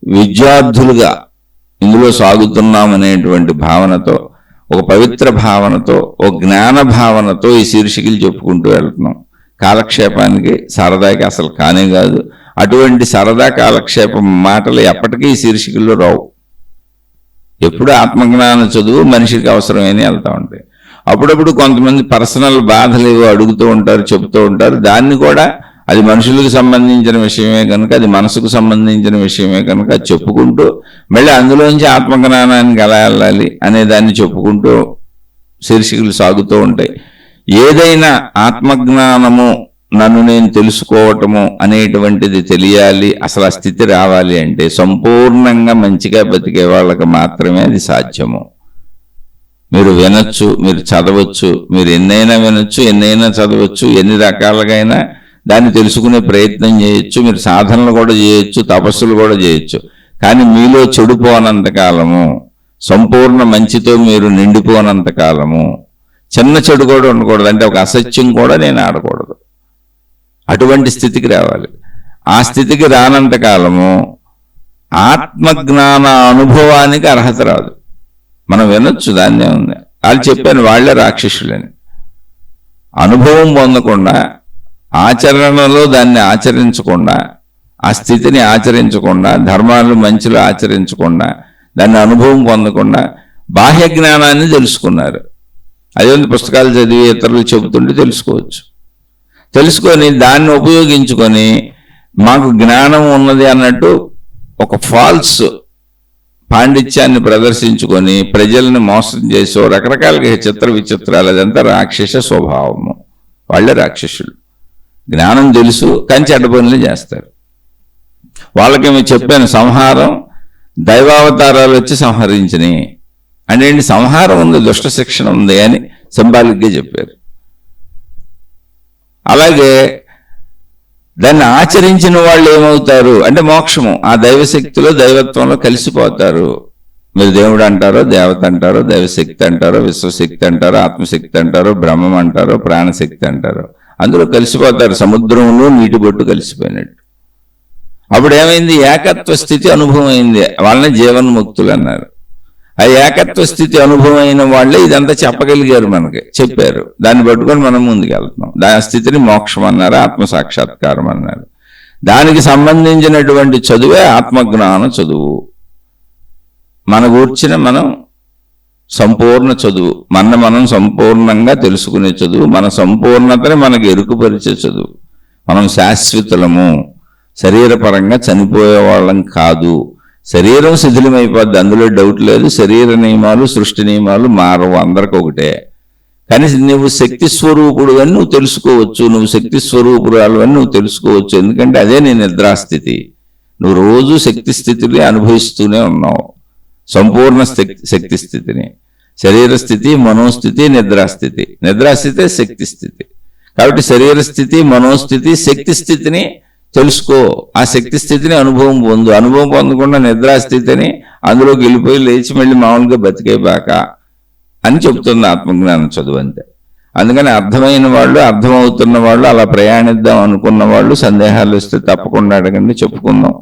విద్యార్థులుగా ఇందులో సాగుతున్నామనేటువంటి భావనతో, ఒక పవిత్ర భావనతో, ఒక జ్ఞాన భావనతో ఈ శీర్షికలు చెప్పుకుంటూ వెళ్తున్నాం. కాలక్షేపానికి, సరదాకి అసలు కానే కాదు. అటువంటి సరదా కాలక్షేపం మాటలు ఎప్పటికీ ఈ శీర్షికల్లో రావు. ఎప్పుడు ఆత్మజ్ఞాన చదువు మనిషికి అవసరమని వెళ్తూ ఉంటాయి. అప్పుడప్పుడు కొంతమంది పర్సనల్ బాధలు ఏవో అడుగుతూ ఉంటారు, చెబుతూ ఉంటారు. దాన్ని కూడా అది మనుషులకు సంబంధించిన విషయమే కనుక, అది మనసుకు సంబంధించిన విషయమే కనుక అది చెప్పుకుంటూ మళ్ళీ అందులోంచి ఆత్మజ్ఞానానికి ఎలా వెళ్ళాలి అనే దాన్ని చెప్పుకుంటూ శీర్షికలు సాగుతూ ఉంటాయి. ఏదైనా ఆత్మజ్ఞానము, నన్ను నేను తెలుసుకోవటము అనేటువంటిది తెలియాలి, అసలు ఆ స్థితి రావాలి అంటే సంపూర్ణంగా మంచిగా బతికే వాళ్ళకి మాత్రమే అది సాధ్యము. మీరు వినొచ్చు, మీరు చదవచ్చు, మీరు ఎన్నైనా వినొచ్చు, ఎన్నైనా చదవచ్చు, ఎన్ని రకాలుగా అయినా దాన్ని తెలుసుకునే ప్రయత్నం చేయొచ్చు, మీరు సాధనలు కూడా చేయొచ్చు, తపస్సులు కూడా చేయొచ్చు. కానీ మీలో చెడిపోనంతకాలము, సంపూర్ణ మంచితో మీరు నిండిపోనంతకాలము చిన్న చెడు కూడా ఉండకూడదు. అంటే ఒక అసత్యం కూడా నేను ఆడకూడదు. అటువంటి స్థితికి రావాలి. ఆ స్థితికి రానంతకాలము ఆత్మజ్ఞాన అనుభవానికి అర్హత రాదు. మనం వినొచ్చు, దాన్నే ఉంది. వాళ్ళు చెప్పాను వాళ్లే రాక్షసులని. అనుభవం పొందకుండా, ఆచరణలో దాన్ని ఆచరించకుండా, ఆ స్థితిని ఆచరించకుండా, ధర్మాలు మంచిలో ఆచరించకుండా, దాన్ని అనుభవం పొందకుండా బాహ్య జ్ఞానాన్ని తెలుసుకున్నారు. అదే పుస్తకాలు చదివి ఇతరులు చెబుతుంటే తెలుసుకోవచ్చు. తెలుసుకొని దాన్ని ఉపయోగించుకొని మాకు జ్ఞానం ఉన్నది అన్నట్టు ఒక ఫాల్స్ పాండిత్యాన్ని ప్రదర్శించుకొని ప్రజల్ని మోసం చేసో రకరకాలుగా చిత్ర విచిత్రాలు, అదంతా రాక్షస స్వభావము. వాళ్ళే రాక్షసులు. జ్ఞానం తెలుసు కానీ చెడ్డ పనులు చేస్తారు. వాళ్ళకేమో చెప్పాను, సంహారం దైవావతారాలు వచ్చి సంహరించినాయి అంటే సంహారం ఉంది, దుష్ట శిక్షణ ఉంది అని సింబాలిక్గా చెప్పారు. అలాగే దాన్ని ఆచరించిన వాళ్ళు ఏమవుతారు అంటే మోక్షము, ఆ దైవశక్తిలో, దైవత్వంలో కలిసిపోతారు. మీరు దేవుడు అంటారో, దేవత అంటారో, దైవశక్తి అంటారో, విశ్వశక్తి అంటారో, ఆత్మశక్తి అంటారో, బ్రహ్మం అంటారో, ప్రాణశక్తి అంటారో, అందులో కలిసిపోతారు. సముద్రంలో నీటి బొట్టు కలిసిపోయినట్టు. అప్పుడు ఏమైంది? ఏకత్వ స్థితి అనుభవం అయింది. వాళ్ళని జీవన్ముక్తులు అన్నారు. ఆ ఏకత్వ స్థితి అనుభవం అయిన వాళ్ళే ఇదంతా చెప్పగలిగారు, మనకి చెప్పారు. దాన్ని పట్టుకొని మనం ముందుకు వెళ్తున్నాం. దాని స్థితిని మోక్షం అన్నారు, ఆత్మసాక్షాత్కారం అన్నారు. దానికి సంబంధించినటువంటి చదువే ఆత్మజ్ఞాన చదువు. మన గూర్చిన మనం సంపూర్ణ చదువు, మనం సంపూర్ణంగా తెలుసుకునే చదువు, మన సంపూర్ణతని మనకు ఎరుకుపరిచే చదువు. మనం శాశ్వతులము, శరీరపరంగా చనిపోయే వాళ్ళం కాదు. శరీరం శిథిలమైపోద్ది, అందులో డౌట్ లేదు. శరీర నియమాలు, సృష్టి నియమాలు మారవు, అందరికి ఒకటే. కానీ నువ్వు శక్తి స్వరూపుడు అని నువ్వు తెలుసుకోవచ్చు, నువ్వు శక్తి స్వరూపురాలు అని నువ్వు తెలుసుకోవచ్చు. ఎందుకంటే అదే నీ నిద్రాస్థితి. నువ్వు రోజు శక్తి స్థితిని అనుభవిస్తూనే ఉన్నావు, సంపూర్ణ శక్తి స్థితిని. శరీర స్థితి, మనోస్థితి, నిద్రాస్థితి. నిద్రాస్థితి శక్తి స్థితి. కాబట్టి శరీర స్థితి, మనోస్థితి, శక్తి స్థితిని తెలుసుకో. ఆ శక్తి స్థితిని అనుభవం పొందు. అనుభవం పొందకుండా నిద్రాస్థితిని అందులోకి వెళ్ళిపోయి లేచి మళ్ళీ మామూలుగా బతికేబాక అని చెబుతుంది ఆత్మజ్ఞానం చదువు అంతే. అందుకని అర్థమైన వాళ్ళు, అర్థమవుతున్న వాళ్ళు, అలా ప్రయాణిద్దాం అనుకున్న వాళ్ళు సందేహాలు వస్తే తప్పకుండా అడగండి, చెప్పుకుందాం.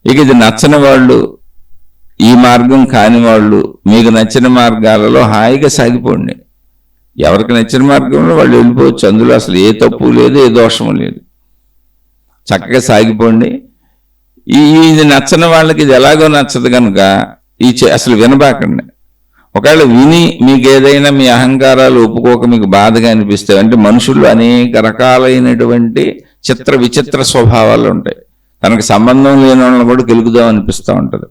ఇక ఇది నచ్చని వాళ్ళు, ఈ మార్గం కాని వాళ్ళు, మీకు నచ్చిన మార్గాలలో హాయిగా సాగిపోండి. ఎవరికి నచ్చిన మార్గంలో వాళ్ళు వెళ్ళిపోవచ్చు. అందులో అసలు ఏ తప్పు లేదు, ఏ దోషము లేదు. చక్కగా సాగిపోండి. ఇది నచ్చని వాళ్ళకి ఇది ఎలాగో నచ్చదు కనుక అసలు వినబాకండి. ఒకవేళ విని మీకు ఏదైనా మీ అహంకారాలు ఒప్పుకోక మీకు బాధగా అనిపిస్తాయి అంటే మనుషుల్లో అనేక రకాలైనటువంటి చిత్ర విచిత్ర స్వభావాలు ఉంటాయి. తనకు సంబంధం లేని వాళ్ళని కూడా గెలుకుదాం అనిపిస్తూ ఉంటుంది.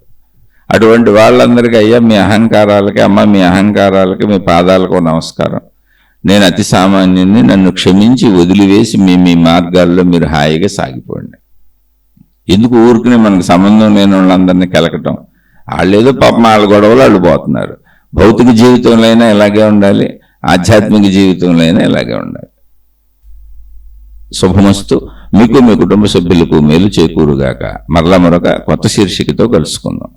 అటువంటి వాళ్ళందరికీ అయ్యా మీ అహంకారాలకి, అమ్మ మీ అహంకారాలకి, మీ పాదాలకు నమస్కారం, నేను అతి సామాన్యుని, నన్ను క్షమించి వదిలివేసి మీ మార్గాల్లో మీరు హాయిగా సాగిపోండి. ఎందుకు ఊరుకుని మనకు సంబంధం లేని వాళ్ళందరినీ కెలకటం? వాళ్ళేదో పాపం వాళ్ళ గొడవలు వాళ్ళు పోతున్నారు. భౌతిక జీవితంలో అయినా ఇలాగే ఉండాలి, ఆధ్యాత్మిక జీవితంలో అయినా ఇలాగే ఉండాలి. శుభమస్తు. మీకు మీ కుటుంబ సభ్యులకు మేలు చేకూరుగాక. మరలా మరొక కొత్త శీర్షికతో కలుసుకుందాం.